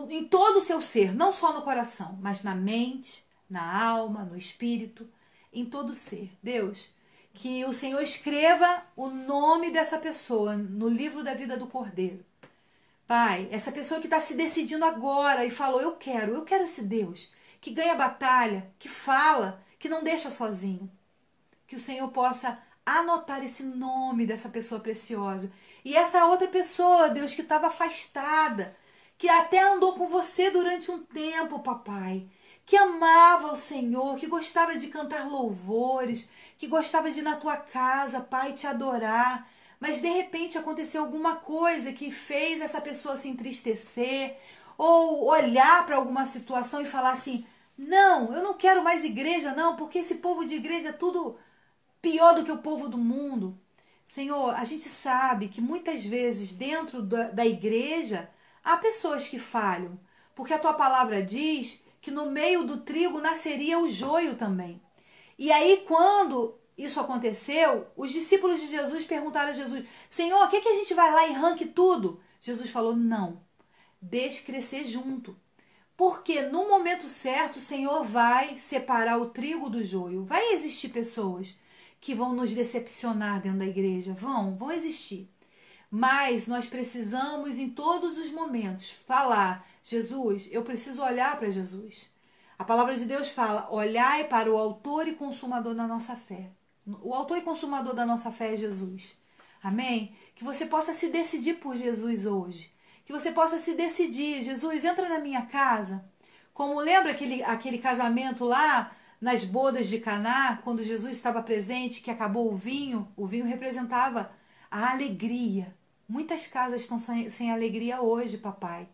em todo o seu ser, não só no coração, mas na mente, na alma, no espírito, em todo o ser. Deus, que o Senhor escreva o nome dessa pessoa no livro da vida do Cordeiro. Pai, essa pessoa que está se decidindo agora e falou: eu quero esse Deus que ganha a batalha, que fala, que não deixa sozinho. Que o Senhor possa anotar esse nome dessa pessoa preciosa. E essa outra pessoa, Deus, que estava afastada, que até andou com você durante um tempo, papai, que amava o Senhor, que gostava de cantar louvores, que gostava de ir na tua casa, Pai, te adorar, mas de repente aconteceu alguma coisa que fez essa pessoa se entristecer ou olhar para alguma situação e falar assim: não, eu não quero mais igreja não, porque esse povo de igreja é tudo pior do que o povo do mundo. Senhor, a gente sabe que muitas vezes dentro da igreja há pessoas que falham, porque a tua palavra diz que no meio do trigo nasceria o joio também. E aí, quando isso aconteceu, os discípulos de Jesus perguntaram a Jesus: Senhor, que a gente vai lá e arranque tudo? Jesus falou: não, deixe crescer junto. Porque no momento certo o Senhor vai separar o trigo do joio. Vai existir pessoas que vão nos decepcionar dentro da igreja. Vão existir. Mas nós precisamos em todos os momentos falar: Jesus, eu preciso olhar para Jesus. A palavra de Deus fala: olhai para o autor e consumador da nossa fé. O autor e consumador da nossa fé é Jesus. Amém? Que você possa se decidir por Jesus hoje. Que você possa se decidir: Jesus, entra na minha casa. Como lembra aquele casamento lá nas bodas de Caná, quando Jesus estava presente, que acabou o vinho representava a alegria. Muitas casas estão sem alegria hoje, papai.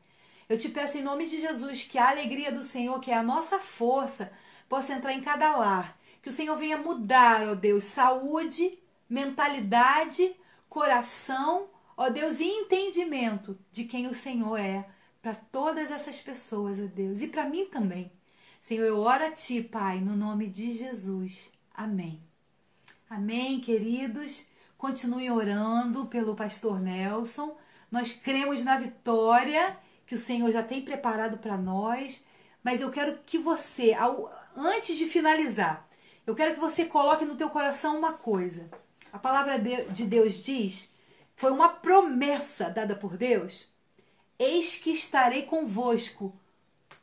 Eu te peço em nome de Jesus que a alegria do Senhor, que é a nossa força, possa entrar em cada lar. Que o Senhor venha mudar, ó Deus, saúde, mentalidade, coração, ó Deus, e entendimento de quem o Senhor é para todas essas pessoas, ó Deus, e para mim também. Senhor, eu oro a Ti, Pai, no nome de Jesus. Amém. Amém, queridos. Continuem orando pelo pastor Nelson. Nós cremos na vitória que o Senhor já tem preparado para nós. Mas eu quero que você, antes de finalizar, eu quero que você coloque no teu coração uma coisa. A palavra de Deus diz, foi uma promessa dada por Deus: eis que estarei convosco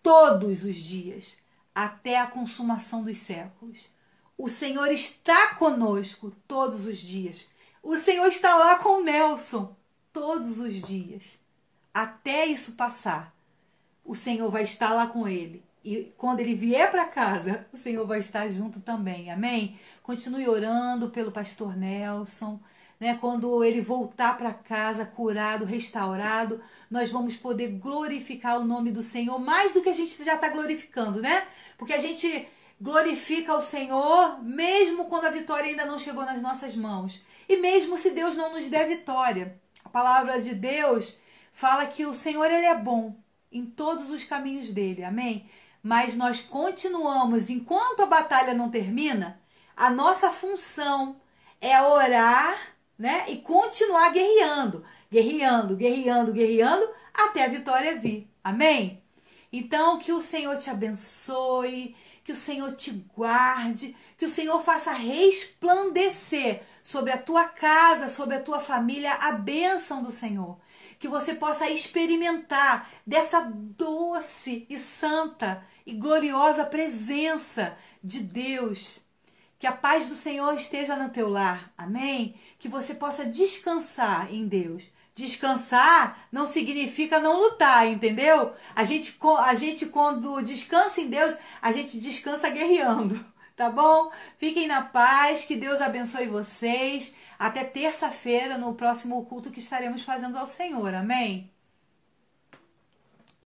todos os dias, até a consumação dos séculos. O Senhor está conosco todos os dias. O Senhor está lá com o Nelson todos os dias. Até isso passar, o Senhor vai estar lá com ele. E quando ele vier para casa, o Senhor vai estar junto também. Amém? Continue orando pelo pastor Nelson. né? Quando ele voltar para casa curado, restaurado, nós vamos poder glorificar o nome do Senhor mais do que a gente já está glorificando, né? Porque a gente glorifica o Senhor mesmo quando a vitória ainda não chegou nas nossas mãos. E mesmo se Deus não nos der vitória. A palavra de Deus fala que o Senhor, ele é bom em todos os caminhos dele, amém? Mas nós continuamos, enquanto a batalha não termina, a nossa função é orar, né? E continuar guerreando, guerreando, guerreando, guerreando, até a vitória vir, amém? Então, que o Senhor te abençoe, que o Senhor te guarde, que o Senhor faça resplandecer sobre a tua casa, sobre a tua família, a bênção do Senhor. Que você possa experimentar dessa doce e santa e gloriosa presença de Deus. Que a paz do Senhor esteja no teu lar, amém? Que você possa descansar em Deus. Descansar não significa não lutar, entendeu? A gente quando descansa em Deus, a gente descansa guerreando, tá bom? Fiquem na paz, que Deus abençoe vocês. Até terça-feira, no próximo culto que estaremos fazendo ao Senhor, amém?